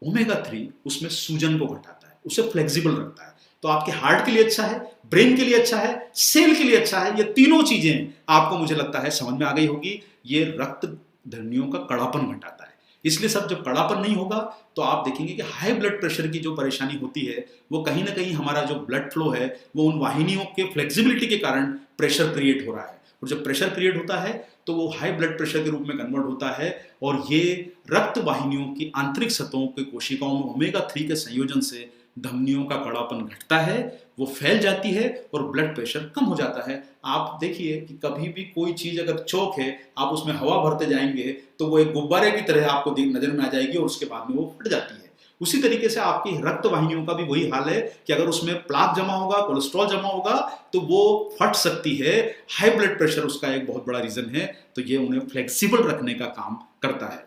ओमेगा 3 उसमें सूजन को घटाता है, उसे फ्लेक्सिबल रखता है। तो आपके हार्ट के लिए अच्छा है, ब्रेन के लिए अच्छा है, सेल के लिए अच्छा है। ये तीनों चीजें आपको मुझे लगता है समझ में आ गई होगी। ये रक्त धमनियों का कड़ापन घटाता है। इसलिए सब जब कड़ापन नहीं होगा तो आप देखेंगे कि हाई ब्लड प्रेशर की जो परेशानी होती है वो कहीं ना कहीं हमारा जो ब्लड फ्लो है वो उन वाहिनियों के फ्लेक्सिबिलिटी के कारण प्रेशर क्रिएट हो रहा है, और जब प्रेशर क्रिएट होता है तो वो हाई ब्लड प्रेशर के रूप में कन्वर्ट होता है, और ये रक्त वाहिनियों की आंतरिक सतहों के कोशिकाओं में ओमेगा 3 के संयोजन से धमनियों का कड़ापन घटता है, वो फैल जाती है और ब्लड प्रेशर कम हो जाता है। आप देखिए कि कभी भी कोई चीज अगर चौक है, आप उसमें हवा भरते जाएंगे तो वो एक गुब्बारे की तरह आपको नजर में आ जाएगी और उसके बाद में वो फट जाती है। उसी तरीके से आपकी रक्त वाहिनियों का भी वही हाल है कि अगर उसमें प्लाक जमा होगा, कोलेस्ट्रॉल जमा होगा तो वो फट सकती है। हाई ब्लड प्रेशर उसका एक बहुत बड़ा रीजन है। तो ये उन्हें फ्लेक्सिबल रखने का काम करता है।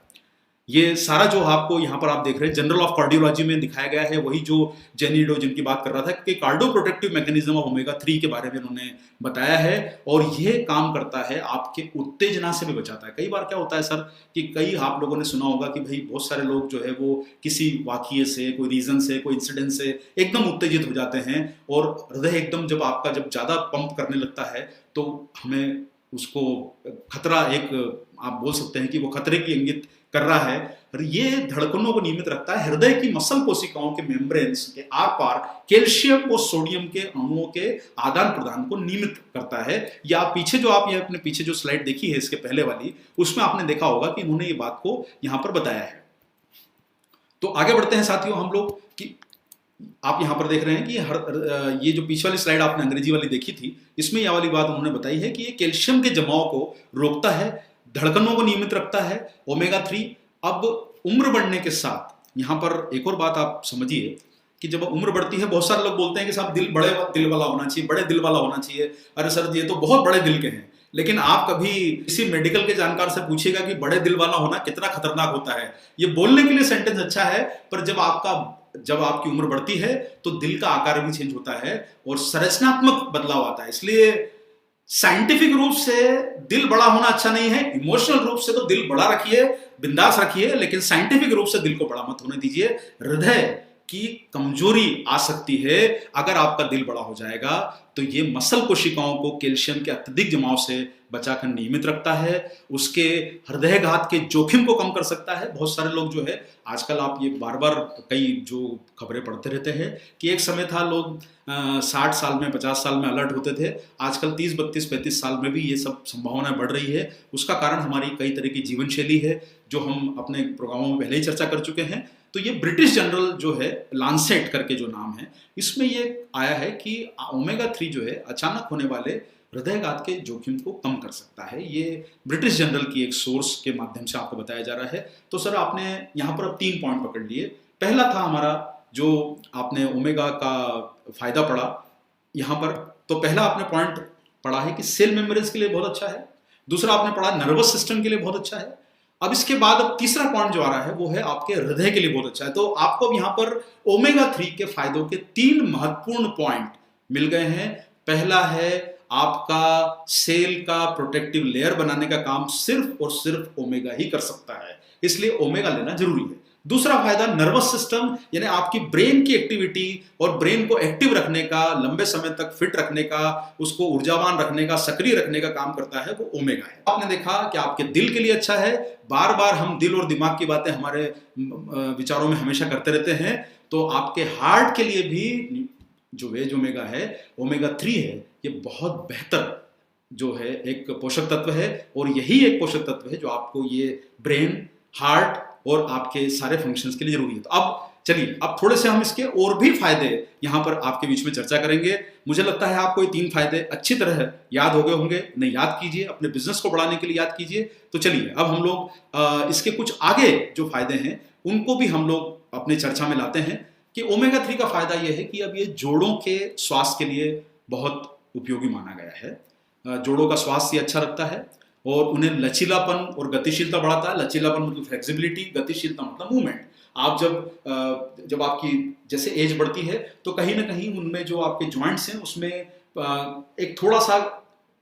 ये सारा जो आपको यहाँ पर आप देख रहे हैं जनरल ऑफ कार्डियोलॉजी में दिखाया गया है, वही जो जेनिडो जिनकी बात कर रहा था कि cardio protective mechanism of omega 3 के बारे में उन्होंने बताया है। और ये काम करता है आपके उत्तेजना से भी बचाता है। कई बार क्या होता है सर कि कई आप लोगों ने सुना होगा कि भाई बहुत सारे लोग जो है वो किसी वाकये से, कोई रीजन से, कोई इंसिडेंट से एकदम उत्तेजित हो जाते हैं और हृदय एकदम जब ज़्यादा पंप करने लगता है तो हमें उसको खतरा, एक आप बोल सकते हैं कि वो खतरे की इंगित कर रहा है। और ये धड़कनों को नियमित रखता है। हृदय की मसल कोशिकाओं के मेम्ब्रेन्स के आर पार कैल्शियम और सोडियम के अणुओं के आदान प्रदान को नियमित करता है। या पीछे जो आप ये अपने पीछे जो स्लाइड देखी है इसके पहले वाली, उसमें आपने देखा होगा कि इन्होंने ये बात को यहां पर बताया है। तो आगे बढ़ते हैं साथियों हम लोग कि आप यहां पर देख रहे हैं कि ये जो पीछे वाली स्लाइड आपने अंग्रेजी वाली देखी थी, इसमें यह वाली बात उन्होंने बताई है कि ये कैल्शियम के जमाव को रोकता है, धड़कनों को नियमित रखता है ओमेगा 3। अब उम्र बढ़ने के साथ यहां पर एक और बात आप समझिए कि जब उम्र बढ़ती है, बहुत सारे लोग बोलते हैं कि साहब बड़े दिल वाला होना चाहिए, बड़े दिल वाला होना चाहिए। अरे सर ये तो बहुत बड़े दिल के हैं। लेकिन आप कभी किसी मेडिकल के जानकार से पूछिएगा कि बड़े दिल वाला होना कितना खतरनाक होता है। ये बोलने के लिए सेंटेंस अच्छा है, पर जब आपकी उम्र बढ़ती है तो दिल का आकार भी चेंज होता है और संरचनात्मक बदलाव आता है। इसलिए साइंटिफिक रूप से दिल बड़ा होना अच्छा नहीं है। इमोशनल रूप से तो दिल बड़ा रखिए, बिंदास रखिए, लेकिन साइंटिफिक रूप से दिल को बड़ा मत होने दीजिए। हृदय की कमजोरी आ सकती है अगर आपका दिल बड़ा हो जाएगा। तो ये मसल कोशिकाओं को कैल्शियम के अत्यधिक जमाव से बचाकर नियमित रखता है, उसके हृदयघात के जोखिम को कम कर सकता है। बहुत सारे लोग जो है आजकल, आप ये बार बार कई जो खबरें पढ़ते रहते हैं कि एक समय था लोग 60 साल में, 50 साल में अलर्ट होते थे। आजकल 30, 32, 35 साल में भी ये सब संभावना बढ़ रही है। उसका कारण हमारी कई तरह की जीवन शैली है जो हम अपने प्रोग्रामों में पहले ही चर्चा कर चुके हैं। तो ये ब्रिटिश जर्नल जो है लांसेट करके जो नाम है, इसमें ये आया है कि ओमेगा 3 जो है अचानक होने वाले हृदयघात के जोखिम को कम कर सकता है। ये ब्रिटिश जर्नल की एक सोर्स के माध्यम से आपको बताया जा रहा है। तो सर आपने यहाँ पर अब 3 पॉइंट पकड़ लिए। पहला था हमारा जो आपने ओमेगा का फायदा पढ़ा यहाँ पर, तो पहला आपने पॉइंट पढ़ा है कि सेल मेम्ब्रेन्स के लिए बहुत अच्छा है। दूसरा आपने पढ़ा नर्वस सिस्टम के लिए बहुत अच्छा है। अब इसके बाद अब तीसरा पॉइंट जो आ रहा है वो है आपके हृदय के लिए बहुत अच्छा है। तो आपको अब यहाँ पर ओमेगा 3 के फायदों के 3 महत्वपूर्ण पॉइंट मिल गए हैं। पहला है आपका सेल का प्रोटेक्टिव लेयर बनाने का काम सिर्फ और सिर्फ ओमेगा ही कर सकता है, इसलिए ओमेगा लेना जरूरी है। दूसरा फायदा नर्वस सिस्टम, यानी आपकी ब्रेन की एक्टिविटी और ब्रेन को एक्टिव रखने का, लंबे समय तक फिट रखने का, उसको ऊर्जावान रखने का, सक्रिय रखने का काम करता है वो ओमेगा है। आपने देखा कि आपके दिल के लिए अच्छा है। बार बार हम दिल और दिमाग की बातें हमारे विचारों में हमेशा करते रहते हैं। तो आपके हार्ट के लिए भी जो वेज ओमेगा है, ओमेगा 3 है, ये बहुत बेहतर जो है एक पोषक तत्व है। और यही एक पोषक तत्व है जो आपको ये ब्रेन, हार्ट और आपके सारे फंक्शंस के लिए जरूरी है। तो अब चलिए, अब थोड़े से हम इसके और भी फायदे यहां पर आपके बीच में चर्चा करेंगे। मुझे लगता है आपको ये 3 फायदे अच्छी तरह याद हो गए होंगे। इन्हें याद कीजिए, अपने बिजनेस को बढ़ाने के लिए याद कीजिए। तो चलिए अब हम लोग इसके कुछ आगे जो फायदे हैं उनको भी हम लोग अपने चर्चा में लाते हैं कि ओमेगा 3 का फायदा यह है कि अब ये जोड़ों के स्वास्थ्य के लिए बहुत उपयोगी माना गया है। जोड़ों का स्वास्थ्य अच्छा रखता है। और उन्हें लचीलापन और गतिशीलता बढ़ाता है। लचीलापन मतलब फ्लेक्सिबिलिटी, गतिशीलता मतलब मूवमेंट। आप जब आपकी जैसे एज बढ़ती है तो कहीं ना कहीं उनमें जो आपके जॉइंट्स हैं उसमें एक थोड़ा सा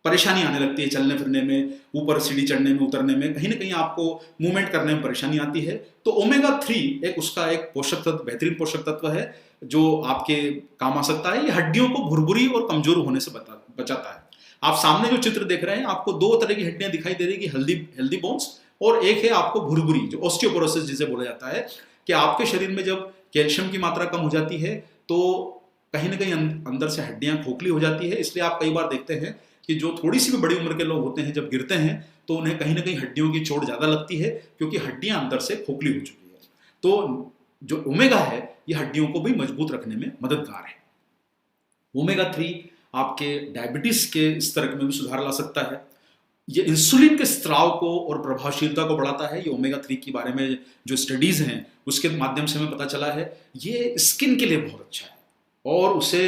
परेशानी आने लगती है, चलने फिरने में, ऊपर सीढ़ी चढ़ने में, उतरने में, कहीं ना कहीं आपको मूवमेंट करने में परेशानी आती है। तो ओमेगा 3 एक उसका एक पोषक तत्व, बेहतरीन पोषक तत्व है जो आपके काम आ सकता है। ये हड्डियों को भुरभुरी और कमजोर होने से बचाता है। आप सामने जो चित्र देख रहे हैं, आपको दो तरह की हड्डियां दिखाई दे रही है, हेल्दी बोन्स, और एक है आपको भुरभुरी, जो ऑस्टियोपोरोसिस जिसे बोला जाता है, कि आपके शरीर में जब कैल्शियम की मात्रा कम हो जाती है तो कहीं ना कहीं अंदर से हड्डियां खोखली हो जाती है। इसलिए आप कई बार देखते हैं कि जो थोड़ी सी भी बड़ी उम्र के लोग होते हैं, जब गिरते हैं तो उन्हें कहीं ना कहीं हड्डियों की चोट ज्यादा लगती है, क्योंकि हड्डियां अंदर से खोखली हो चुकी है। तो जो ओमेगा है ये हड्डियों को भी मजबूत रखने में मददगार है। ओमेगा 3 आपके डायबिटीज के स्तर में भी सुधार ला सकता है। ये इंसुलिन के स्त्राव को और प्रभावशीलता को बढ़ाता है। ये ओमेगा 3 के बारे में जो स्टडीज हैं उसके माध्यम से हमें पता चला है, ये स्किन के लिए बहुत अच्छा है और उसे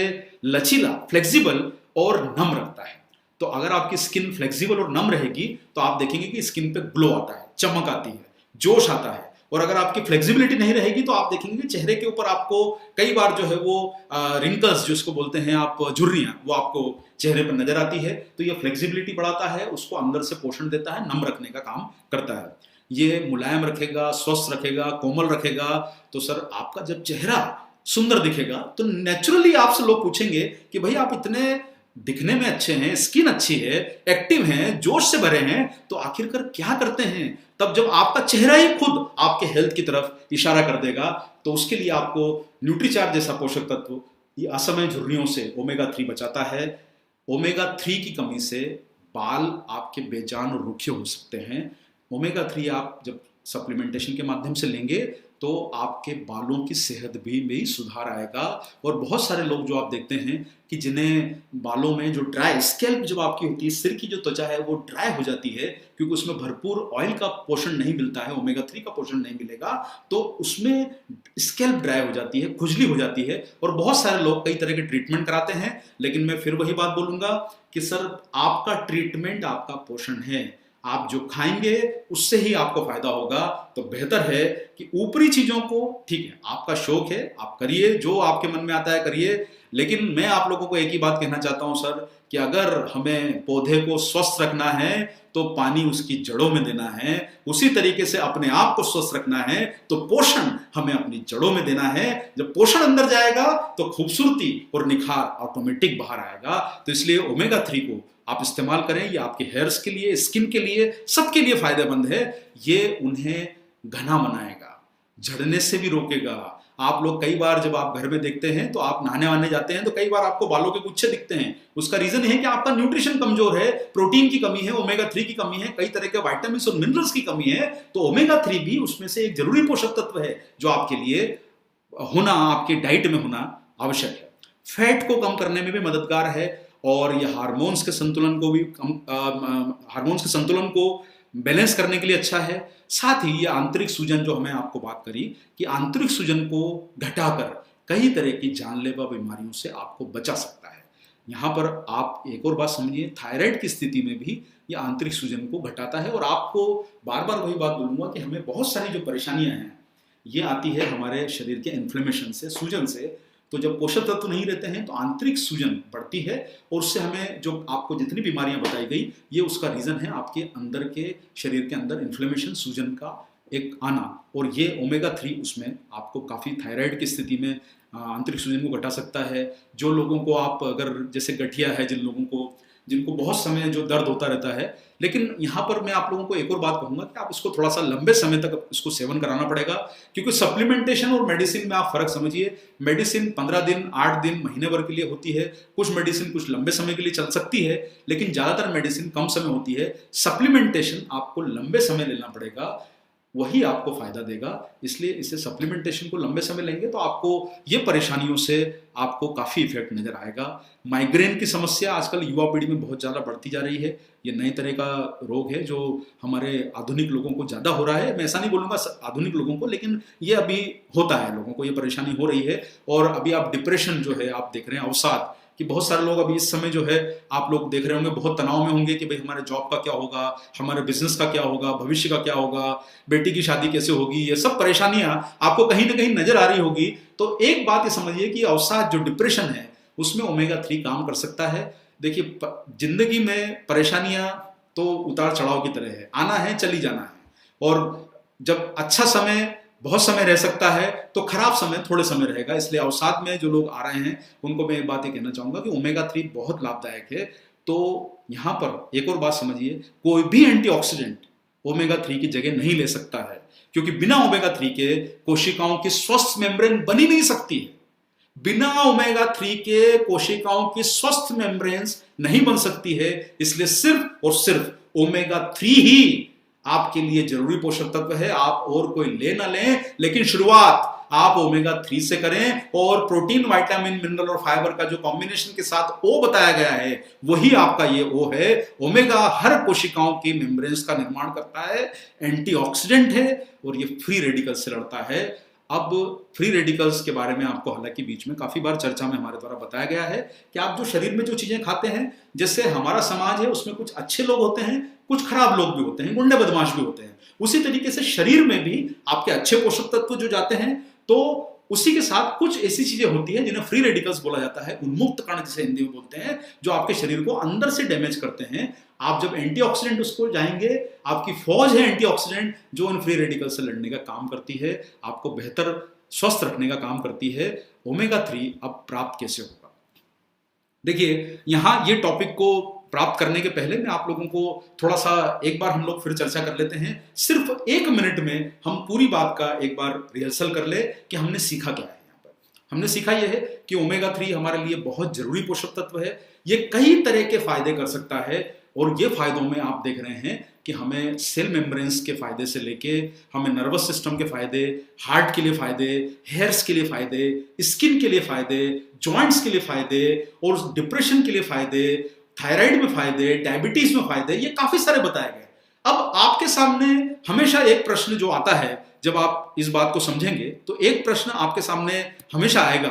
लचीला, फ्लेक्सिबल और नम रखता है। तो अगर आपकी स्किन फ्लेक्सिबल और नम रहेगी तो आप देखेंगे कि स्किन पे ग्लो आता है, चमक आती है, जोश आता है। और अगर आपकी फ्लेक्सिबिलिटी नहीं रहेगी तो आप देखेंगे चेहरे के ऊपर आपको कई बार जो है वो रिंकल्स, जिसको बोलते हैं आप, झुर्रियां, वो आपको चेहरे पर नजर आती है। तो ये फ्लेक्सिबिलिटी बढ़ाता है, उसको अंदर से पोषण देता है, नम रखने का काम करता है। ये मुलायम रखेगा, स्वस्थ रखेगा, कोमल रखेगा। तो सर आपका जब चेहरा सुंदर दिखेगा तो नेचुरली आपसे लोग पूछेंगे कि भाई आप इतने दिखने में अच्छे हैं, स्किन अच्छी है, एक्टिव हैं, जोश से भरे हैं, तो आखिरकार क्या करते हैं? तब जब आपका चेहरा ही खुद आपके हेल्थ की तरफ इशारा कर देगा, तो उसके लिए आपको न्यूट्रीचार्ज जैसा पोषक तत्व ये असमय झुर्रियों से ओमेगा 3 बचाता है। ओमेगा 3 की कमी से बाल आपके बेजान और रुखे हो सकते हैं। ओमेगा 3 आप जब सप्लीमेंटेशन के माध्यम से लेंगे तो आपके बालों की सेहत भी सुधार आएगा। और बहुत सारे लोग जो आप देखते हैं कि जिन्हें बालों में जो ड्राई स्कैल्प जब आपकी होती है, सिर की जो त्वचा है वो ड्राई हो जाती है, क्योंकि उसमें भरपूर ऑयल का पोषण नहीं मिलता है, ओमेगा 3 का पोषण नहीं मिलेगा, तो उसमें स्कैल्प ड्राई हो जाती है, खुजली हो जाती है। और बहुत सारे लोग कई तरह के ट्रीटमेंट कराते हैं, लेकिन मैं फिर वही बात बोलूंगा कि सर आपका ट्रीटमेंट आपका पोषण है। आप जो खाएंगे उससे ही आपको फायदा होगा। तो बेहतर है कि ऊपरी चीजों को, ठीक है आपका शौक है आप करिए, जो आपके मन में आता है करिए, लेकिन मैं आप लोगों को एक ही बात कहना चाहता हूं सर, कि अगर हमें पौधे को स्वस्थ रखना है तो पानी उसकी जड़ों में देना है, उसी तरीके से अपने आप को स्वस्थ रखना है तो पोषण हमें अपनी जड़ों में देना है। जब पोषण अंदर जाएगा तो खूबसूरती और निखार ऑटोमेटिक बाहर आएगा। तो इसलिए ओमेगा 3 को आप इस्तेमाल करें, ये आपके हेयर्स के लिए, स्किन के लिए, सबके लिए फायदेमंद है। ये उन्हें घना बनाएगा, झड़ने से भी रोकेगा। आप लोग कई बार जब आप घर में देखते हैं तो आप नहाने वाने जाते हैं तो कई बार आपको बालों के गुच्छे दिखते हैं। उसका रीजन है कि आपका न्यूट्रिशन कमजोर है, प्रोटीन की कमी है, ओमेगा 3 की कमी है, कई तरह के विटामिन और मिनरल्स की कमी है। तो ओमेगा 3 भी उसमें से एक जरूरी पोषक तत्व है जो आपके लिए होना, आपके डाइट में होना आवश्यक है। फैट को कम करने में भी मददगार है और यह हार्मोन्स के संतुलन को बैलेंस करने के लिए अच्छा है। साथ ही ये आंतरिक सूजन, जो हमें आपको बात करी कि आंतरिक सूजन को घटाकर कई तरह की जानलेवा बीमारियों से आपको बचा सकता है। यहाँ पर आप एक और बात समझिए, थायराइड की स्थिति में भी ये आंतरिक सूजन को घटाता है। और आपको बार बार वही बात बोलूंगा कि हमें बहुत सारी जो परेशानियां हैं ये आती है हमारे शरीर के इन्फ्लेमेशन से, सूजन से। तो जब पोषक तत्व नहीं रहते हैं तो आंतरिक सूजन बढ़ती है और उससे हमें जो आपको जितनी बीमारियां बताई गई, ये उसका रीजन है आपके अंदर के शरीर के अंदर इन्फ्लेमेशन, सूजन का एक आना। और ये ओमेगा 3 उसमें आपको काफ़ी, थायराइड की स्थिति में आंतरिक सूजन को घटा सकता है। जो लोगों को आप अगर जैसे गठिया है, जिनको बहुत समय जो दर्द होता रहता है, लेकिन यहाँ पर मैं आप लोगों को एक और बात कहूंगा कि आप इसको थोड़ा सा लंबे समय तक इसको सेवन कराना पड़ेगा, क्योंकि सप्लीमेंटेशन और मेडिसिन में आप फर्क समझिए। मेडिसिन 15 दिन, 8 दिन, महीने भर के लिए होती है, कुछ मेडिसिन कुछ लंबे समय के लिए चल सकती है, लेकिन ज्यादातर मेडिसिन कम समय होती है। सप्लीमेंटेशन आपको लंबे समय लेना पड़ेगा, वही आपको फायदा देगा। इसलिए इसे सप्लीमेंटेशन को लंबे समय लेंगे तो आपको ये परेशानियों से आपको काफी इफेक्ट नजर आएगा। माइग्रेन की समस्या आजकल युवा पीढ़ी में बहुत ज्यादा बढ़ती जा रही है। ये नए तरह का रोग है जो हमारे आधुनिक लोगों को ज्यादा हो रहा है। मैं ऐसा नहीं बोलूंगा आधुनिक लोगों को, लेकिन ये अभी होता है, लोगों को ये परेशानी हो रही है। और अभी आप डिप्रेशन जो है आप देख रहे हैं, अवसाद, कि बहुत सारे लोग अभी इस समय जो है आप लोग देख रहे होंगे बहुत तनाव में होंगे कि भाई हमारे जॉब का क्या होगा, हमारे बिजनेस का क्या होगा, भविष्य का क्या होगा, बेटी की शादी कैसे होगी, ये सब परेशानियां आपको कहीं ना कहीं नजर आ रही होगी। तो एक बात ये समझिए कि अवसाद जो डिप्रेशन है उसमें ओमेगा 3 काम कर सकता है। देखिए जिंदगी में परेशानियां तो उतार चढ़ाव की तरह है, आना है चली जाना है, और जब अच्छा समय बहुत समय रह सकता है तो खराब समय थोड़े समय रहेगा। इसलिए अवसाद में जो लोग आ रहे हैं उनको मैं एक बात ये कहना चाहूंगा कि ओमेगा 3 बहुत लाभदायक है। तो यहां पर एक और बात समझिए, कोई भी एंटीऑक्सीडेंट ओमेगा 3 की जगह नहीं ले सकता है, क्योंकि बिना ओमेगा 3 के कोशिकाओं की स्वस्थ मेम्ब्रेन बनी नहीं सकती है। बिना ओमेगा 3 के कोशिकाओं की स्वस्थ मेम्ब्रेन्स नहीं बन सकती है। इसलिए सिर्फ और सिर्फ ओमेगा 3 ही आपके लिए जरूरी पोषक तत्व है। आप और कोई ले ना लें, लेकिन शुरुआत आप ओमेगा 3 से करें, और प्रोटीन, विटामिन, मिनरल और फाइबर का जो कॉम्बिनेशन के साथ ओ बताया गया है वही आपका ये ओ है। ओमेगा हर कोशिकाओं की मेम्ब्रेन्स का निर्माण करता है, एंटीऑक्सीडेंट है, और ये फ्री रेडिकल्स से लड़ता है। अब फ्री रेडिकल्स के बारे में आपको हालांकि बीच में काफी बार चर्चा में हमारे द्वारा बताया गया है कि आप जो शरीर में जो चीजें खाते हैं, जैसे हमारा समाज है उसमें कुछ अच्छे लोग होते हैं, कुछ खराब लोग भी होते हैं, गुंडे बदमाश भी होते हैं, उसी तरीके से शरीर में भी आपके अच्छे पोषक तत्व जो जाते हैं तो उसी के साथ कुछ ऐसी चीजें होती है जिन्हें फ्री रेडिकल्स बोला जाता है, उन्मुक्त कण जिसे हिंदी में बोलते हैं, जो आपके शरीर को अंदर से डैमेज करते हैं। आप जब एंटीऑक्सीडेंट उसको जाएंगे, आपकी फौज है एंटीऑक्सीडेंट जो उन फ्री रेडिकल से लड़ने का काम करती है, आपको बेहतर स्वस्थ रखने का काम करती है। ओमेगा 3 अब प्राप्त कैसे होगा? देखिए यहां ये टॉपिक को प्राप्त करने के पहले मैं आप लोगों को थोड़ा सा एक बार हम लोग फिर चर्चा कर लेते हैं। सिर्फ 1 मिनट में हम पूरी बात का एक बार रिहर्सल कर ले कि हमने सीखा क्या है। यहाँ पर हमने सीखा यह है कि ओमेगा 3 हमारे लिए बहुत जरूरी पोषक तत्व है। ये कई तरह के फायदे कर सकता है, और ये फायदों में आप देख रहे हैं कि हमें सेल मेम्ब्रेन्स के फायदे से लेके हमें नर्वस सिस्टम के फायदे, हार्ट के लिए फायदे, हेयर्स के लिए फायदे, स्किन के लिए फायदे, जॉइंट्स के लिए फायदे, और डिप्रेशन के लिए फायदे, थायराइड में फायदे, डायबिटीज में फायदे, ये काफी सारे बताए गए। अब आपके सामने हमेशा एक प्रश्न जो आता है, जब आप इस बात को समझेंगे तो एक प्रश्न आपके सामने हमेशा आएगा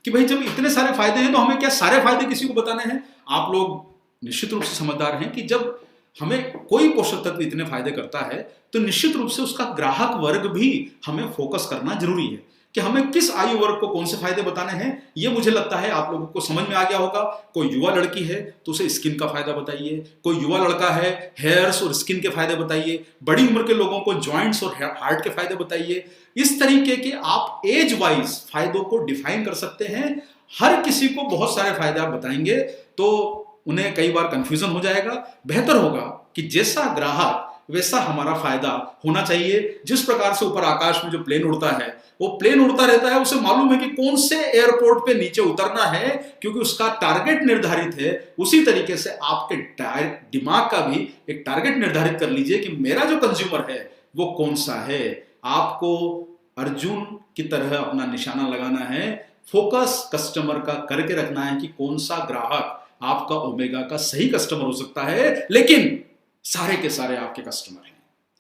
कि भाई जब इतने सारे फायदे हैं तो हमें क्या सारे फायदे किसी को बताने हैं? आप लोग निश्चित रूप से समझदार हैं कि जब हमें कोई पोषक तत्व इतने फायदे करता है तो निश्चित रूप से उसका ग्राहक वर्ग भी हमें फोकस करना जरूरी है कि हमें किस आयु वर्ग को कौन से फायदे बताने हैं। ये मुझे लगता है आप लोगों को समझ में आ गया होगा। कोई युवा लड़की है तो उसे स्किन का फायदा बताइए, कोई युवा लड़का है हेयर्स और स्किन के फायदे बताइए, बड़ी उम्र के लोगों को जॉइंट्स और हार्ट के फायदे बताइए। इस तरीके के आप एज वाइज फायदों को डिफाइन कर सकते हैं। हर किसी को बहुत सारे फायदे आप बताएंगे तो उन्हें कई बार कंफ्यूजन हो जाएगा। बेहतर होगा कि जैसा ग्राहक वैसा हमारा फायदा होना चाहिए। जिस प्रकार से ऊपर आकाश में जो प्लेन उड़ता है वो प्लेन उड़ता रहता है, उसे मालूम है कि कौन से एयरपोर्ट पे नीचे उतरना है क्योंकि उसका टारगेट निर्धारित है। उसी तरीके से आपके दिमाग का भी एक टारगेट निर्धारित कर लीजिए कि मेरा जो कंज्यूमर है वो कौन सा है। आपको अर्जुन की तरह अपना निशाना लगाना है, फोकस कस्टमर का करके रखना है कि कौन सा ग्राहक आपका ओमेगा का सही कस्टमर हो सकता है। लेकिन सारे के सारे आपके कस्टमर हैं,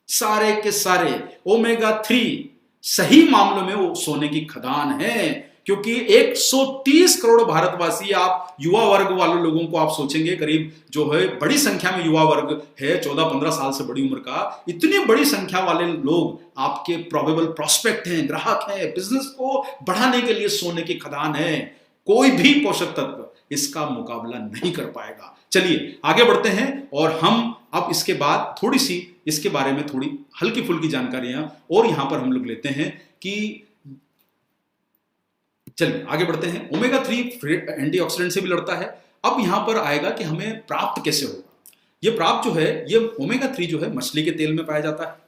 सारे के सारे ओमेगा 3 सही मामलों में वो सोने की खदान है, क्योंकि 130 करोड़ भारतवासी, आप युवा वर्ग वाले लोगों को आप सोचेंगे करीब जो है बड़ी संख्या में युवा वर्ग है 14-15 साल से बड़ी उम्र का, इतनी बड़ी संख्या वाले लोग आपके प्रोबेबल प्रोस्पेक्ट हैं, ग्राहक हैं, बिजनेस को बढ़ाने के लिए सोने की खदान है। कोई भी पोषक तत्व इसका मुकाबला नहीं कर पाएगा। चलिए आगे बढ़ते हैं और हम अब इसके बाद थोड़ी सी इसके बारे में थोड़ी हल्की फुल्की जानकारियां और यहां पर हम लोग लेते हैं कि चलिए आगे बढ़ते हैं। ओमेगा 3 एंटीऑक्सीडेंट से भी लड़ता है। अब यहां पर आएगा कि हमें प्राप्त कैसे होगा। ये प्राप्त जो है, ये ओमेगा 3 जो है मछली के तेल में पाया जाता है।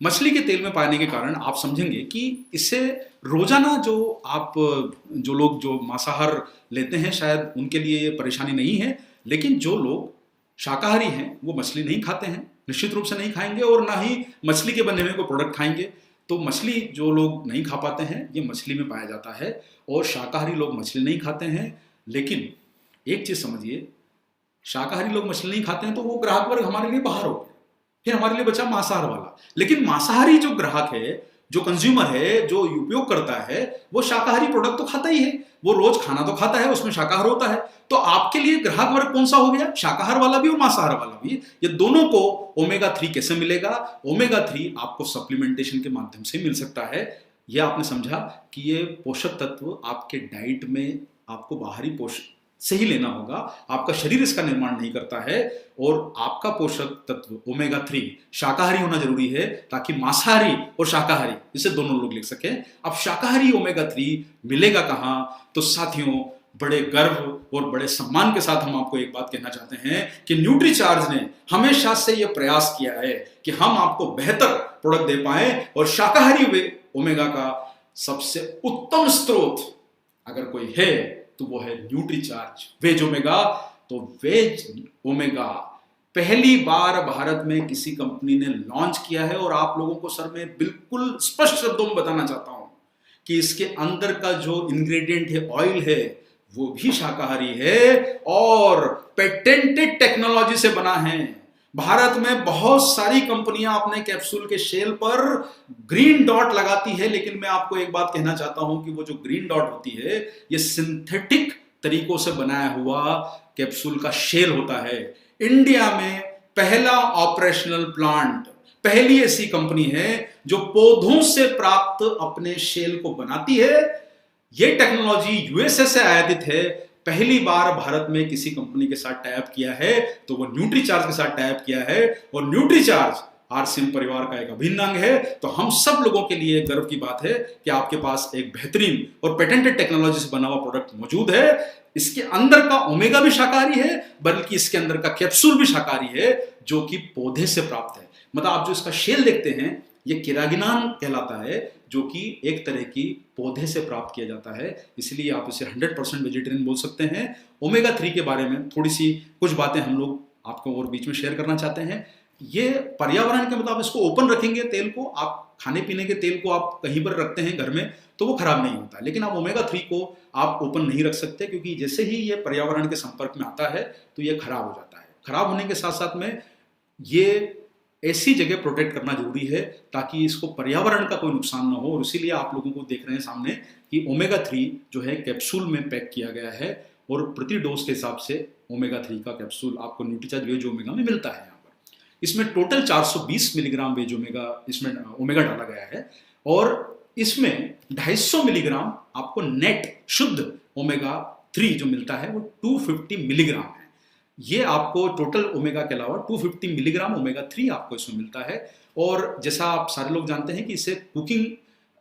मछली के तेल में पाने के कारण आप समझेंगे कि इससे रोजाना जो लोग जो मांसाहार लेते हैं शायद उनके लिए ये परेशानी नहीं है, लेकिन जो लोग शाकाहारी हैं वो मछली नहीं खाते हैं, निश्चित रूप से नहीं खाएंगे, और ना ही मछली के बने हुए कोई प्रोडक्ट खाएंगे। तो मछली जो लोग नहीं खा पाते हैं ये मछली में पाया जाता है, और शाकाहारी लोग मछली नहीं खाते हैं। लेकिन एक चीज समझिए, शाकाहारी लोग मछली नहीं खाते हैं तो वो ग्राहक वर्ग हमारे लिए बाहर हो गया, फिर हमारे लिए बचा मांसाहार वाला। लेकिन मांसाहारी जो ग्राहक है जो कंज्यूमर है, जो उपयोग करता है, वो शाकाहारी प्रोडक्ट तो खाता ही है, वो रोज खाना तो खाता है, उसमें शाकाहार होता है। तो आपके लिए ग्राहक वर्ग कौन सा हो गया? शाकाहार वाला भी और मांसाहार वाला भी। ये दोनों को ओमेगा 3 कैसे मिलेगा? ओमेगा 3 आपको सप्लीमेंटेशन के माध्यम से मिल सकता है। ये आपने समझा कि ये पोषक तत्व आपके डाइट में आपको बाहरी पोषक से ही लेना होगा, आपका शरीर इसका निर्माण नहीं करता है। और आपका पोषक तत्व ओमेगा 3 शाकाहारी होना जरूरी है, ताकि मांसाहारी और शाकाहारी इसे दोनों लोग ले सकें। अब शाकाहारी ओमेगा 3 मिलेगा कहां? तो साथियों, बड़े गर्व और बड़े सम्मान के साथ हम आपको एक बात कहना चाहते हैं कि न्यूट्रीचार्ज ने हमेशा से यह प्रयास किया है कि हम आपको बेहतर प्रोडक्ट दे पाए, और शाकाहारी ओमेगा का सबसे उत्तम स्रोत अगर कोई है तो वो है न्यूट्रीचार्ज वेज ओमेगा। तो वेज ओमेगा पहली बार भारत में किसी कंपनी ने लॉन्च किया है, और आप लोगों को सर मैं बिल्कुल स्पष्ट शब्दों में बताना चाहता हूं कि इसके अंदर का जो इंग्रेडिएंट है, ऑयल है, वो भी शाकाहारी है और पेटेंटेड टेक्नोलॉजी से बना है। भारत में बहुत सारी कंपनियां अपने कैप्सूल के शेल पर ग्रीन डॉट लगाती है, लेकिन मैं आपको एक बात कहना चाहता हूं कि वो जो ग्रीन डॉट होती है, ये सिंथेटिक तरीकों से बनाया हुआ कैप्सूल का शेल होता है। इंडिया में पहला ऑपरेशनल प्लांट, पहली ऐसी कंपनी है जो पौधों से प्राप्त अपने शेल को बनाती है। यह टेक्नोलॉजी यूएसए से आयातित है। पहली बार भारत में किसी कंपनी के साथ टाई अप किया है तो वो न्यूट्रीचार्ज के साथ टाई अप किया है, और न्यूट्रीचार्ज आरसीएम परिवार का एक अभिन्न अंग है। तो हम सब लोगों के लिए गर्व की बात है कि आपके पास एक बेहतरीन और पेटेंटेड टेक्नोलॉजी से बना हुआ प्रोडक्ट मौजूद है। इसके अंदर का ओमेगा भी शाकाहारी है, बल्कि इसके अंदर का कैप्सूल भी शाकाहारी है, जो कि पौधे से प्राप्त है। मतलब आप जो इसका शेल देखते हैं, ये किरागिनान कहलाता है, जो कि एक तरह की पौधे से प्राप्त किया जाता है, इसलिए आप इसे 100% वेजिटेरियन बोल सकते हैं। ओमेगा 3 के बारे में थोड़ी सी कुछ बातें हम लोग आपको और बीच में शेयर करना चाहते हैं। ये पर्यावरण के मतलब इसको ओपन रखेंगे, तेल को आप खाने पीने के तेल को आप कहीं पर रखते हैं घर में तो वो खराब नहीं होता, लेकिन आप ओमेगा 3 को आप ओपन नहीं रख सकते, क्योंकि जैसे ही ये पर्यावरण के संपर्क में आता है तो ये खराब हो जाता है। खराब होने के साथ साथ में ये ऐसी जगह प्रोटेक्ट करना जरूरी है ताकि इसको पर्यावरण का कोई नुकसान ना हो, और इसीलिए आप लोगों को देख रहे हैं सामने कि ओमेगा 3 जो है कैप्सूल में पैक किया गया है, और प्रति डोज के हिसाब से ओमेगा 3 का कैप्सूल आपको न्यूट्रीचार्ज वेज ओमेगा में मिलता है। यहाँ पर इसमें टोटल 420 मिलीग्राम वेज ओमेगा इसमें ओमेगा डाला गया है, और इसमें 250 मिलीग्राम आपको नेट शुद्ध ओमेगा 3 जो मिलता है वो 250 मिलीग्राम है। ये आपको टोटल ओमेगा के अलावा 250 मिलीग्राम ओमेगा 3 आपको इसमें मिलता है। और जैसा आप सारे लोग जानते हैं कि इसे कुकिंग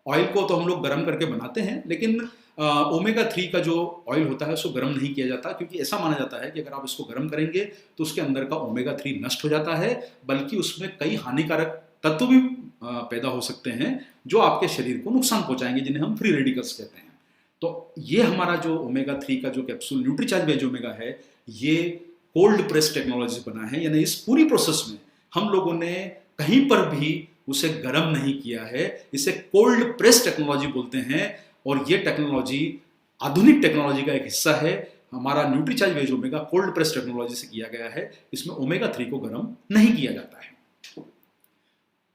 ऑयल को तो हम लोग गर्म करके बनाते हैं, लेकिन ओमेगा 3 का जो ऑयल होता है उसको गर्म नहीं किया जाता, क्योंकि ऐसा माना जाता है कि अगर आप इसको गर्म करेंगे तो उसके अंदर का ओमेगा 3 नष्ट हो जाता है, बल्कि उसमें कई हानिकारक तत्व भी पैदा हो सकते हैं जो आपके शरीर को नुकसान पहुंचाएंगे, जिन्हें हम फ्री रेडिकल्स कहते हैं। तो ये हमारा जो ओमेगा 3 का जो कैप्सूल न्यूट्रीचार्ज वेज ओमेगा है, ये कोल्ड प्रेस टेक्नोलॉजी से बना है, यानी इस पूरी प्रोसेस में हम लोगों ने कहीं पर भी उसे गर्म नहीं किया है। इसे कोल्ड प्रेस टेक्नोलॉजी बोलते हैं, और ये टेक्नोलॉजी आधुनिक टेक्नोलॉजी का एक हिस्सा है। हमारा Nutricharge veg omega cold press technology से किया गया है। इसमें ओमेगा 3 को गर्म नहीं किया जाता है।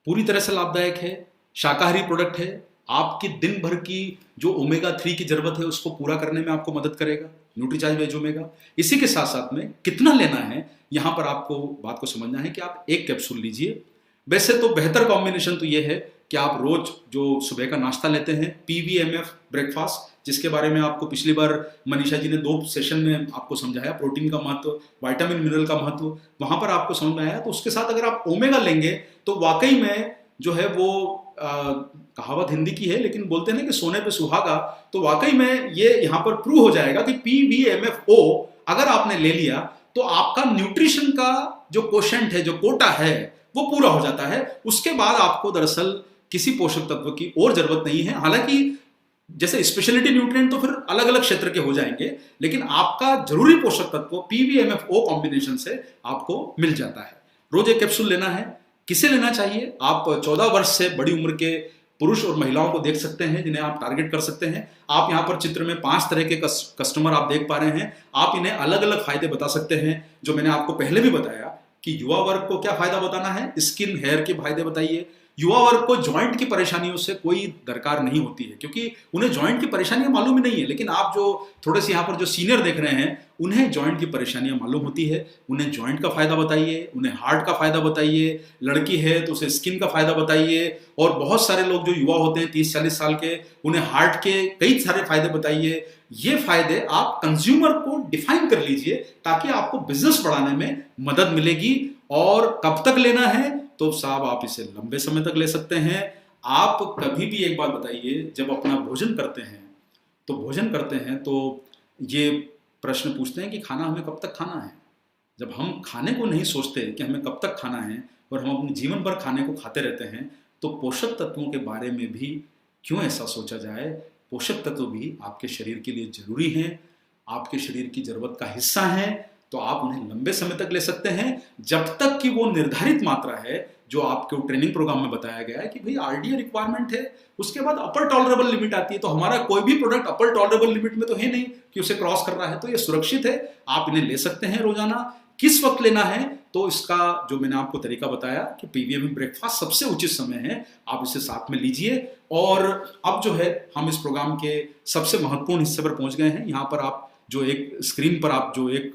पूरी तरह से लाभदायक है, शाकाहारी प्रोडक्ट है, आपकी दिन भर की जो ओमेगा 3 की जरूरत है उसको पूरा करने में आपको मदद करेगा न्यूट्रीचार्ज वेज ओमेगा। इसी के साथ साथ में कितना लेना है, यहां पर आपको बात को समझना है कि आप एक कैप्सूल लीजिए। वैसे तो बेहतर कॉम्बिनेशन तो यह है कि आप रोज जो सुबह का नाश्ता लेते हैं PVMF ब्रेकफास्ट, जिसके बारे में आपको पिछली बार मनीषा जी ने 2 सेशन में आपको समझाया, प्रोटीन का महत्व, विटामिन मिनरल का महत्व, वहां पर आपको समझ में आया। तो उसके साथ अगर आप ओमेगा लेंगे तो वाकई में जो है वो कहावत हिंदी की है, लेकिन बोलते हैं ना कि सोने पे सुहागा, तो वाकई में ये यहाँ पर प्रूव हो जाएगा कि PVMFO अगर आपने ले लिया तो आपका न्यूट्रिशन का जो कोशेंट है, जो कोटा है, वो पूरा हो जाता है। उसके बाद आपको दरअसल किसी पोषक तत्व की और जरूरत नहीं है। हालांकि जैसे स्पेशलिटी न्यूट्रिएंट तो फिर अलग अलग क्षेत्र के हो जाएंगे, लेकिन आपका जरूरी पोषक तत्व PVMFO कॉम्बिनेशन से आपको मिल जाता है। रोज एक कैप्सूल लेना है। किसे लेना चाहिए? आप 14 वर्ष से बड़ी उम्र के पुरुष और महिलाओं को देख सकते हैं, जिन्हें आप टारगेट कर सकते हैं। आप यहाँ पर चित्र में 5 तरह के कस्टमर आप देख पा रहे हैं। आप इन्हें अलग अलग फायदे बता सकते हैं, जो मैंने आपको पहले भी बताया कि युवा वर्ग को क्या फायदा बताना है, स्किन हेयर के फायदे बताइए। युवा वर्ग को जॉइंट की परेशानियों से कोई दरकार नहीं होती है, क्योंकि उन्हें जॉइंट की परेशानियां मालूम ही नहीं है। लेकिन आप जो थोड़े से यहाँ पर जो सीनियर देख रहे हैं, उन्हें जॉइंट की परेशानियां मालूम होती है। उन्हें जॉइंट का फायदा बताइए, उन्हें हार्ट का फायदा बताइए, लड़की है तो उसे स्किन का फायदा बताइए, और बहुत सारे लोग जो युवा होते हैं 30-40 साल के, उन्हें हार्ट के कई सारे फायदे बताइए। ये फायदे आप कंज्यूमर को डिफाइन कर लीजिए, ताकि आपको बिजनेस बढ़ाने में मदद मिलेगी। और कब तक लेना है, तो साहब आप इसे लंबे समय तक ले सकते हैं। आप कभी भी एक बात बताइए, जब अपना भोजन करते हैं तो ये प्रश्न पूछते हैं कि खाना हमें कब तक खाना है। जब हम खाने को नहीं सोचते कि हमें कब तक खाना है, और हम अपने जीवन भर खाने को खाते रहते हैं, तो पोषक तत्वों के बारे में भी क्यों ऐसा सोचा जाए। पोषक तत्व भी आपके शरीर के लिए जरूरी हैं, आपके शरीर की जरूरत का हिस्सा हैं, तो आप उन्हें लंबे समय तक ले सकते हैं, जब तक कि वो निर्धारित मात्रा है जो आपको ट्रेनिंग प्रोग्राम में बताया गया है कि भाई आरडीए रिक्वायरमेंट है। उसके बाद अपर टॉलरेबल लिमिट आती है। तो हमारा कोई भी प्रोडक्ट अपर टॉलरेबल लिमिट में तो है नहीं कि उसे क्रॉस कर रहा है, तो ये सुरक्षित है, आप इन्हें ले सकते हैं रोजाना। किस वक्त लेना है, तो इसका जो मैंने आपको तरीका बताया कि पीवीएम ब्रेकफास्ट सबसे उचित समय है, आप इसे साथ में लीजिए। और अब जो है हम इस प्रोग्राम के सबसे महत्वपूर्ण हिस्से पर पहुंच गए हैं। यहाँ पर आप जो एक स्क्रीन पर आप जो एक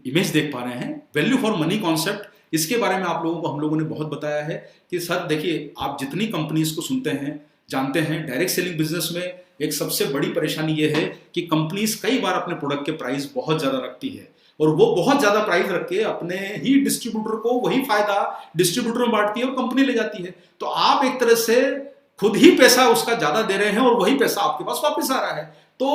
इमेज देख पा रहे हैं, वैल्यू फॉर मनी कॉन्सेप्ट, इसके बारे में आप लोगों को हम लोगों ने बहुत बताया है कि सर देखिए, आप जितनी कंपनीज को सुनते हैं, जानते हैं, डायरेक्ट सेलिंग बिजनेस में एक सबसे बड़ी परेशानी ये है कि कंपनीज कई बार अपने प्रोडक्ट के प्राइस बहुत ज्यादा रखती है, और वो बहुत ज्यादा प्राइस रख के अपने ही डिस्ट्रीब्यूटर को वही फायदा डिस्ट्रीब्यूटर में बांटती है और कंपनी ले जाती है। तो आप एक तरह से खुद ही पैसा उसका ज्यादा दे रहे हैं और वही पैसा आपके पास वापस आ रहा है। तो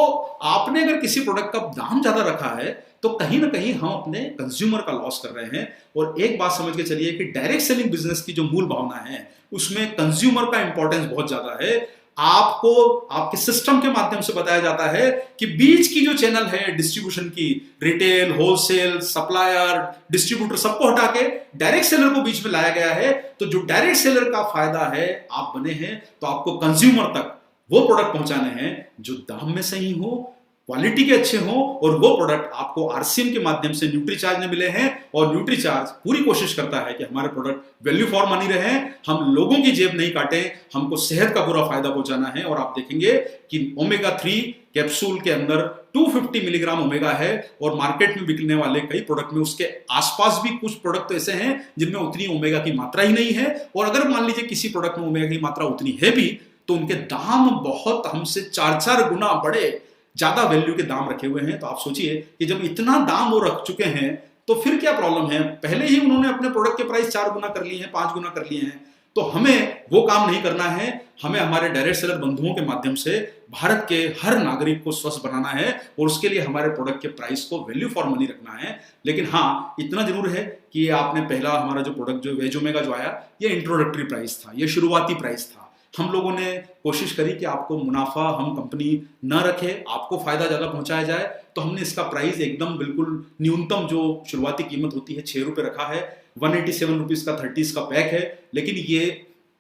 आपने अगर किसी प्रोडक्ट का दाम ज्यादा रखा है, तो कहीं ना कहीं हम अपने कंज्यूमर का लॉस कर रहे हैं। और एक बात समझ के चलिए कि डायरेक्ट सेलिंग बिजनेस की जो मूल भावना है, उसमें कंज्यूमर का इंपॉर्टेंस बहुत ज्यादा है। आपको आपके सिस्टम के माध्यम से बताया जाता है कि बीच की जो चैनल है डिस्ट्रीब्यूशन की, रिटेल, होलसेल, सप्लायर, डिस्ट्रीब्यूटर, सबको हटा के डायरेक्ट सेलर को बीच में लाया गया है। तो जो डायरेक्ट सेलर का फायदा है, आप बने हैं तो आपको कंज्यूमर तक वो प्रोडक्ट पहुंचाने हैं जो दाम में सही हो, क्वालिटी के अच्छे हो, और वो प्रोडक्ट आपको आरसीएम के माध्यम से न्यूट्रीचार्ज में मिले हैं। और न्यूट्रीचार्ज पूरी कोशिश करता है कि हमारे प्रोडक्ट वैल्यू फॉर मनी रहे, हम लोगों की जेब नहीं काटें, हमको सेहत का पूरा फायदा पहुंचाना है। और आप देखेंगे कि ओमेगा 3 कैप्सूल के अंदर 250 मिलीग्राम ओमेगा है, और मार्केट में बिकने वाले कई प्रोडक्ट में उसके आसपास भी कुछ प्रोडक्ट तो ऐसे हैं जिनमें उतनी ओमेगा की मात्रा ही नहीं है। और अगर मान लीजिए किसी प्रोडक्ट में ओमेगा की मात्रा उतनी है भी, तो उनके दाम बहुत हमसे 4-4 गुना बड़े ज्यादा वैल्यू के दाम रखे हुए हैं। तो आप सोचिए कि जब इतना दाम वो रख चुके हैं, तो फिर क्या प्रॉब्लम है। पहले ही उन्होंने अपने प्रोडक्ट के प्राइस 4 गुना कर लिए हैं, 5 गुना कर लिए हैं। तो हमें वो काम नहीं करना है। हमें हमारे डायरेक्ट सेलर बंधुओं के माध्यम से भारत के हर नागरिक को स्वस्थ बनाना है, और उसके लिए हमारे प्रोडक्ट के प्राइस को वैल्यू फॉर मनी रखना है। लेकिन हाँ, इतना जरूर है कि आपने पहला हमारा जो प्रोडक्ट जो वेज ओमेगा जो आया, ये इंट्रोडक्टरी प्राइस था, ये शुरुआती प्राइस था। हम लोगों ने कोशिश करी कि आपको मुनाफा हम कंपनी न रखे, आपको फायदा ज्यादा पहुंचाया जाए। तो हमने इसका प्राइस एकदम बिल्कुल न्यूनतम जो शुरुआती कीमत होती है 6 रुपए रखा है। 187 रुपीज का 30 का पैक है। लेकिन ये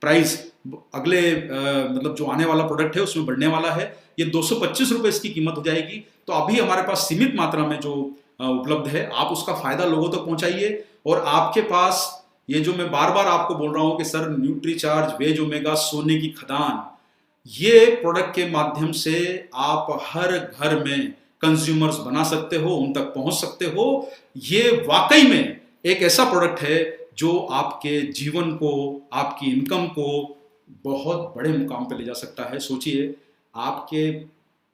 प्राइस अगले मतलब जो आने वाला प्रोडक्ट है उसमें बढ़ने वाला है। ये 225 रुपए इसकी कीमत हो जाएगी। तो अभी हमारे पास सीमित मात्रा में जो उपलब्ध है, आप उसका फायदा लोगों तक पहुंचाइए। और आपके पास ये जो मैं बार बार आपको बोल रहा हूं कि सर न्यूट्रीचार्ज, वेज ओमेगा, सोने की खदान, ये प्रोडक्ट के माध्यम से आप हर घर में कंज्यूमर्स बना सकते हो, उन तक पहुंच सकते हो। ये वाकई में एक ऐसा प्रोडक्ट है जो आपके जीवन को, आपकी इनकम को बहुत बड़े मुकाम पे ले जा सकता है। सोचिए, आपके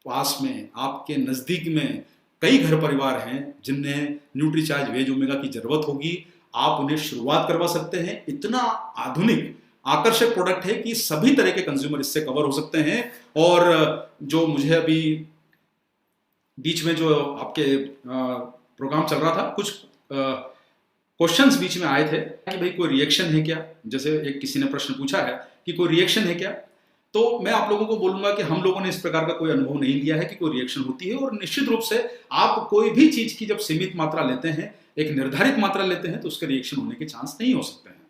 पास में, आपके नजदीक में कई घर परिवार हैं जिन्हें न्यूट्रीचार्ज, वेज ओमेगा की जरूरत होगी। आप उन्हें शुरुआत करवा सकते हैं। इतना आधुनिक आकर्षक प्रोडक्ट है कि सभी तरह के कंज्यूमर इससे कवर हो सकते हैं। और जो मुझे अभी बीच में जो आपके प्रोग्राम चल रहा था, कुछ क्वेश्चंस बीच में आए थे कि भाई कोई रिएक्शन है क्या, जैसे एक किसी ने प्रश्न पूछा है कि कोई रिएक्शन है क्या। तो मैं आप लोगों को बोलूंगा कि हम लोगों ने इस प्रकार का कोई अनुभव नहीं लिया है कि कोई रिएक्शन होती है। और निश्चित रूप से आप कोई भी चीज की जब सीमित मात्रा लेते हैं, एक निर्धारित मात्रा लेते हैं, तो उसके रिएक्शन होने के चांस नहीं हो सकते हैं।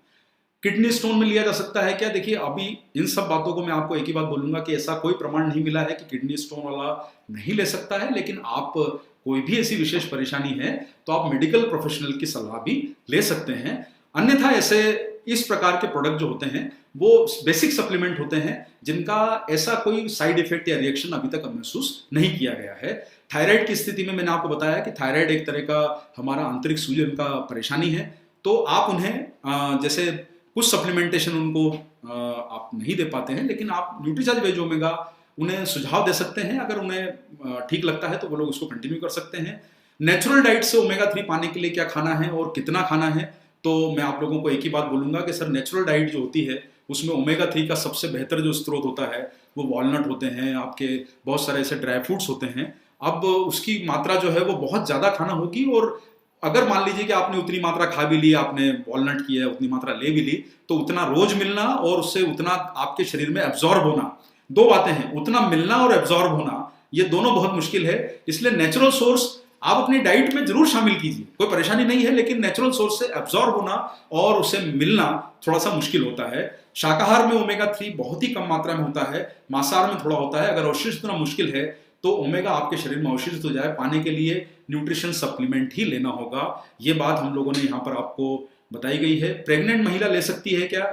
किडनी स्टोन में लिया जा सकता है क्या? देखिए, अभी इन सब बातों को मैं आपको एक ही बात बोलूंगा कि ऐसा कोई प्रमाण नहीं मिला है कि किडनी स्टोन वाला नहीं ले सकता है। लेकिन आप कोई भी ऐसी विशेष परेशानी है तो आप मेडिकल प्रोफेशनल की सलाह भी ले सकते हैं। अन्यथा ऐसे इस प्रकार के प्रोडक्ट जो होते हैं वो बेसिक सप्लीमेंट होते हैं जिनका ऐसा कोई साइड इफेक्ट या रिएक्शन अभी तक महसूस नहीं किया गया है। थायराइड की स्थिति में मैंने आपको बताया कि थायराइड एक तरह का हमारा आंतरिक सूजन का परेशानी है, तो आप उन्हें जैसे कुछ सप्लीमेंटेशन उनको आप नहीं दे पाते हैं, लेकिन आप न्यूट्रीचार्ज वेज ओमेगा उन्हें सुझाव दे सकते हैं। अगर उन्हें ठीक लगता है तो वो लोग उसको कंटिन्यू कर सकते हैं। नेचुरल डाइट से ओमेगा 3 पाने के लिए क्या खाना है और कितना खाना है, तो मैं आप लोगों को एक ही बात बोलूंगा कि सर नेचुरल डाइट जो होती है उसमें ओमेगा 3 का सबसे बेहतर जो स्रोत होता है वो वॉलनट होते हैं, आपके बहुत सारे ऐसे ड्राई फ्रूट्स होते हैं। अब उसकी मात्रा जो है वो बहुत ज़्यादा खाना होगी, और अगर मान लीजिए कि आपने उतनी मात्रा खा भी ली, आपने वॉलनट की है, उतनी मात्रा ले भी ली, तो उतना रोज मिलना और उससे उतना आपके शरीर में एब्जॉर्ब होना, दो बातें हैं, उतना मिलना और एब्जॉर्ब होना, ये दोनों बहुत मुश्किल है। इसलिए नेचुरल सोर्स आप अपनी डाइट में जरूर शामिल कीजिए, कोई परेशानी नहीं है, लेकिन नेचुरल सोर्स से एब्जॉर्ब होना और उसे मिलना थोड़ा सा मुश्किल होता है। शाकाहार में ओमेगा 3 बहुत ही कम मात्रा में होता है, मांसाहार में थोड़ा होता है। अगर अवशिष्ट इतना मुश्किल है तो ओमेगा आपके शरीर में अवशिष्ट हो जाए, पाने के लिए न्यूट्रिशन सप्लीमेंट ही लेना होगा। ये बात हम लोगों ने यहाँ पर आपको बताई गई है। प्रेग्नेंट महिला ले सकती है क्या?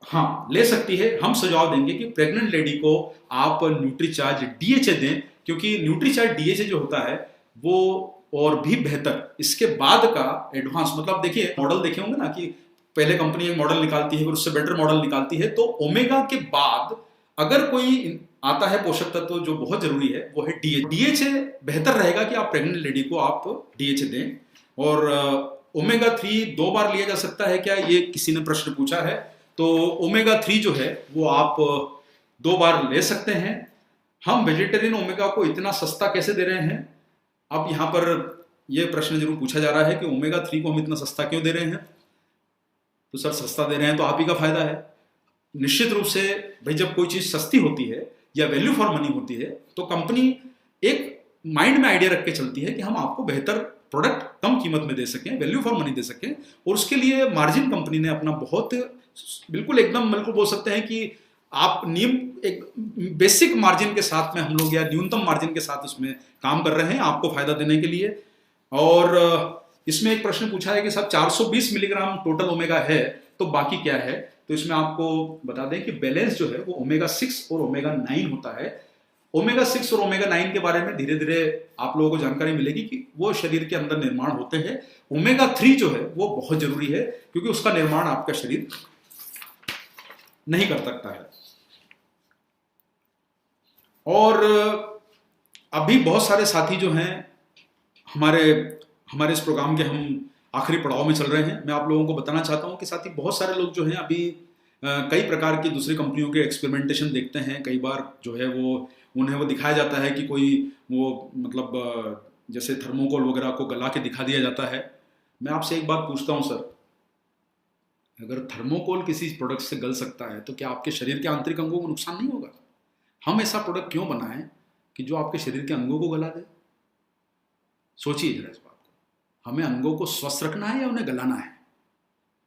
हाँ, ले सकती है। हम सुझाव देंगे कि प्रेग्नेंट लेडी को आप न्यूट्रीचार्ज डीएचए दें, क्योंकि न्यूट्रीचार्ज डीएचए जो होता है वो और भी बेहतर इसके बाद का एडवांस, मतलब देखिए मॉडल देखे होंगे ना कि पहले कंपनी एक मॉडल निकालती है फिर उससे बेटर मॉडल निकालती है, तो ओमेगा के बाद अगर कोई आता है पोषक तत्व जो बहुत जरूरी है वो है डीएचए। डीएचए बेहतर रहेगा कि आप प्रेग्नेंट लेडी को आप डीएचए दें। और ओमेगा 3 2 बार लिया जा सकता है क्या, ये किसी ने प्रश्न पूछा है। तो ओमेगा 3 जो है वो आप 2 बार ले सकते हैं। हम वेजिटेरियन ओमेगा को इतना सस्ता कैसे दे रहे हैं? अब यहाँ पर यह प्रश्न जरूर पूछा जा रहा है कि ओमेगा 3 को हम इतना सस्ता क्यों दे रहे हैं। तो सर सस्ता दे रहे हैं तो आप ही का फायदा है। निश्चित रूप से भाई जब कोई चीज सस्ती होती है या वैल्यू फॉर मनी होती है तो कंपनी एक माइंड में आइडिया रख के चलती है कि हम आपको बेहतर प्रोडक्ट कम कीमत में दे सकें, वैल्यू फॉर मनी दे सकें, और उसके लिए मार्जिन कंपनी ने अपना बहुत बिल्कुल एकदम बिल्कुल बोल सकते हैं कि आप नियम एक बेसिक मार्जिन के साथ में हम लोग या न्यूनतम मार्जिन के साथ इसमें काम कर रहे हैं आपको फायदा देने के लिए। और इसमें एक प्रश्न पूछा है कि साहब 420 मिलीग्राम टोटल ओमेगा है तो बाकी क्या है। तो इसमें आपको बता दें कि बैलेंस जो है वो ओमेगा 6 और ओमेगा 9 होता है। ओमेगा 6 और ओमेगा 9 के बारे में धीरे धीरे आप लोगों को जानकारी मिलेगी कि वो शरीर के अंदर निर्माण होते हैं। ओमेगा 3 जो है वो बहुत जरूरी है क्योंकि उसका निर्माण आपका शरीर नहीं कर सकता है। और अभी बहुत सारे साथी जो हैं हमारे इस प्रोग्राम के हम आखिरी पड़ाव में चल रहे हैं। मैं आप लोगों को बताना चाहता हूं कि साथी बहुत सारे लोग जो हैं अभी कई प्रकार की दूसरी कंपनियों के एक्सपेरिमेंटेशन देखते हैं। कई बार जो है उन्हें वो दिखाया जाता है कि कोई वो मतलब जैसे थर्मोकोल वगैरह को गला के दिखा दिया जाता है। मैं आपसे एक बात पूछता हूं सर, अगर थर्मोकोल किसी प्रोडक्ट से गल सकता है तो क्या आपके शरीर के आंतरिक अंगों को नुकसान नहीं होगा? हम ऐसा प्रोडक्ट क्यों बनाएं कि जो आपके शरीर के अंगों को गला दे? सोचिए जरा इस बात को। हमें अंगों को स्वस्थ रखना है या उन्हें गलाना है?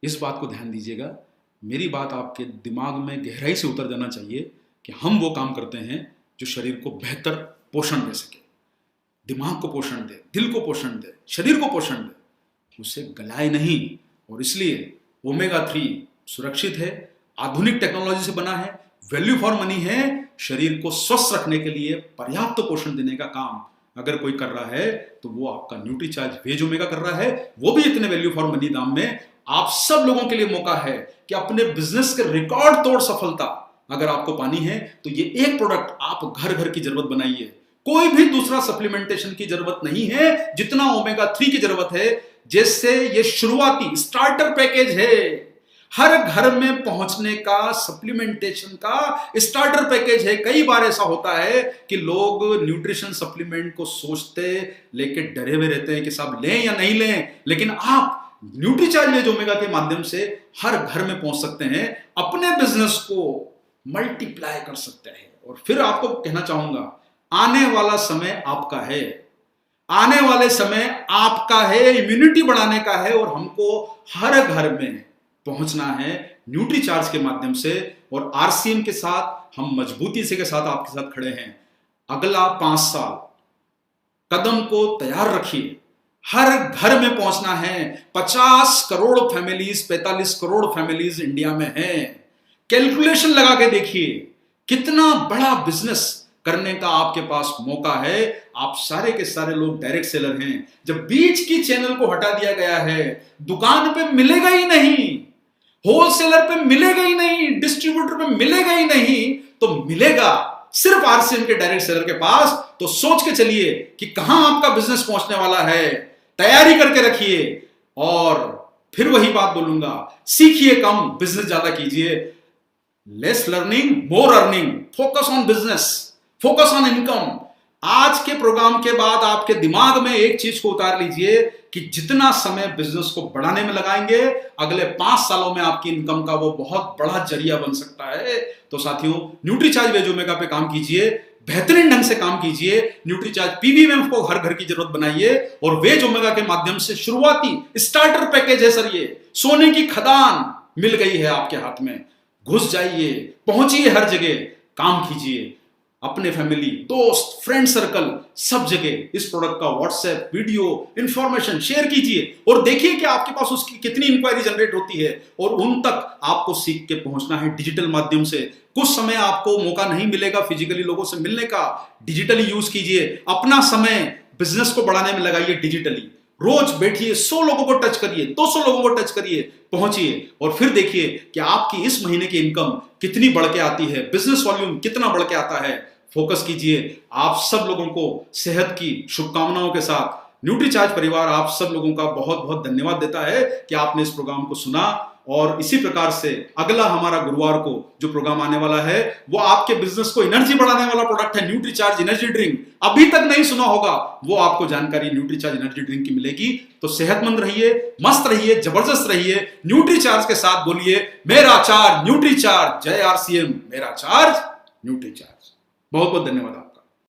इस बात को ध्यान दीजिएगा। मेरी बात आपके दिमाग में गहराई से उतर जाना चाहिए कि हम वो काम करते हैं जो शरीर को बेहतर पोषण दे सके, दिमाग को पोषण दे, दिल को पोषण दे, शरीर को पोषण दे, उसे गलाए नहीं। और इसलिए ओमेगा 3 सुरक्षित है, आधुनिक टेक्नोलॉजी से बना है, वैल्यू फॉर मनी है। शरीर को स्वस्थ रखने के लिए पर्याप्त पोषण देने का काम अगर कोई कर रहा है तो वो आपका न्यूट्रीचार्ज वेज ओमेगा कर रहा है, वो भी इतने वैल्यू फॉर मनी दाम में। आप सब लोगों के लिए मौका है कि अपने बिजनेस के रिकॉर्ड तोड़ सफलता अगर आपको पानी है तो ये एक प्रोडक्ट आप घर घर की जरूरत बनाइए। कोई भी दूसरा सप्लीमेंटेशन की जरूरत नहीं है जितना ओमेगा 3 की जरूरत है। जैसे ये शुरुआती स्टार्टर पैकेज है, हर घर में पहुंचने का सप्लीमेंटेशन का स्टार्टर पैकेज है। कई बार ऐसा होता है कि लोग न्यूट्रिशन सप्लीमेंट को सोचते लेके डरे हुए रहते हैं कि साहब लें या नहीं लें, लेकिन आप न्यूट्रीचार्ज वेज ओमेगा के माध्यम से हर घर में पहुंच सकते हैं, अपने बिजनेस को मल्टीप्लाई कर सकते हैं। और फिर आपको कहना चाहूंगा, आने वाला समय आपका है, आने वाले समय आपका है, इम्यूनिटी बढ़ाने का है और हमको हर घर में पहुंचना है न्यूट्रीचार्ज के माध्यम से। और आरसीएम के साथ हम मजबूती से के साथ आपके साथ खड़े हैं। अगला 5 साल कदम को तैयार रखिए, हर घर में पहुंचना है। 50 crore families, 45 crore families India में हैं। कैलकुलेशन लगा के देखिए कितना बड़ा बिजनेस करने का आपके पास मौका है। आप सारे के सारे लोग डायरेक्ट सेलर हैं। जब बीच की चैनल को हटा दिया गया है, दुकान पे मिलेगा ही नहीं, होलसेलर पे मिलेगा ही नहीं, डिस्ट्रीब्यूटर पे मिलेगा ही नहीं, तो मिलेगा सिर्फ आरसीएम के डायरेक्ट सेलर के पास। तो सोच के चलिए कि कहां आपका बिजनेस पहुंचने वाला है, तैयारी करके रखिए। और फिर वही बात बोलूंगा, सीखिए कम, बिजनेस ज्यादा कीजिए। Less learning, more earning, focus on business, focus on income. आज के प्रोग्राम के बाद आपके दिमाग में एक चीज को उतार लीजिए कि जितना समय बिजनेस को बढ़ाने में लगाएंगे, अगले 5 सालों में आपकी इनकम का वो बहुत बड़ा जरिया बन सकता है। तो साथियों, न्यूट्रीचार्ज वेज ओमेगा पे काम कीजिए, बेहतरीन ढंग से काम कीजिए। न्यूट्रीचार्ज पीवीएम को हर घर की जरूरत बनाइए और वेज ओमेगा के माध्यम से शुरुआती स्टार्टर पैकेज है सर, ये सोने की खदान मिल गई है आपके हाथ में। घुस जाइए, पहुंचिए हर जगह, काम कीजिए। अपने फैमिली, दोस्त, फ्रेंड सर्कल, सब जगह इस प्रोडक्ट का व्हाट्सएप, वीडियो, इंफॉर्मेशन शेयर कीजिए और देखिए कि आपके पास उसकी कितनी इंक्वायरी जनरेट होती है। और उन तक आपको सीख के पहुंचना है डिजिटल माध्यम से। कुछ समय आपको मौका नहीं मिलेगा फिजिकली लोगों से मिलने का, डिजिटली यूज कीजिए। अपना समय बिजनेस को बढ़ाने में लगाइए डिजिटली। रोज बैठिए, 100 लोगों को टच करिए, 200 लोगों को टच करिए, पहुंचिए और फिर देखिए कि आपकी इस महीने की इनकम कितनी बढ़ के आती है, बिजनेस वॉल्यूम कितना बढ़ के आता है। फोकस कीजिए। आप सब लोगों को सेहत की शुभकामनाओं के साथ न्यूट्रीचार्ज परिवार आप सब लोगों का बहुत बहुत धन्यवाद देता है कि आपने इस प्रोग्राम को सुना। और इसी प्रकार से अगला हमारा गुरुवार को जो प्रोग्राम आने वाला है वो आपके बिजनेस को एनर्जी बढ़ाने वाला प्रोडक्ट है, न्यूट्रीचार्ज एनर्जी ड्रिंक। अभी तक नहीं सुना होगा, वो आपको जानकारी न्यूट्रीचार्ज एनर्जी ड्रिंक की मिलेगी। तो सेहतमंद रहिए, मस्त रहिए, जबरदस्त रहिए। न्यूट्रीचार्ज के साथ बोलिए, मेरा चार्ज न्यूट्रीचार्ज, जय आरसीएम, मेरा चार्ज न्यूट्रीचार्ज। बहुत बहुत धन्यवाद।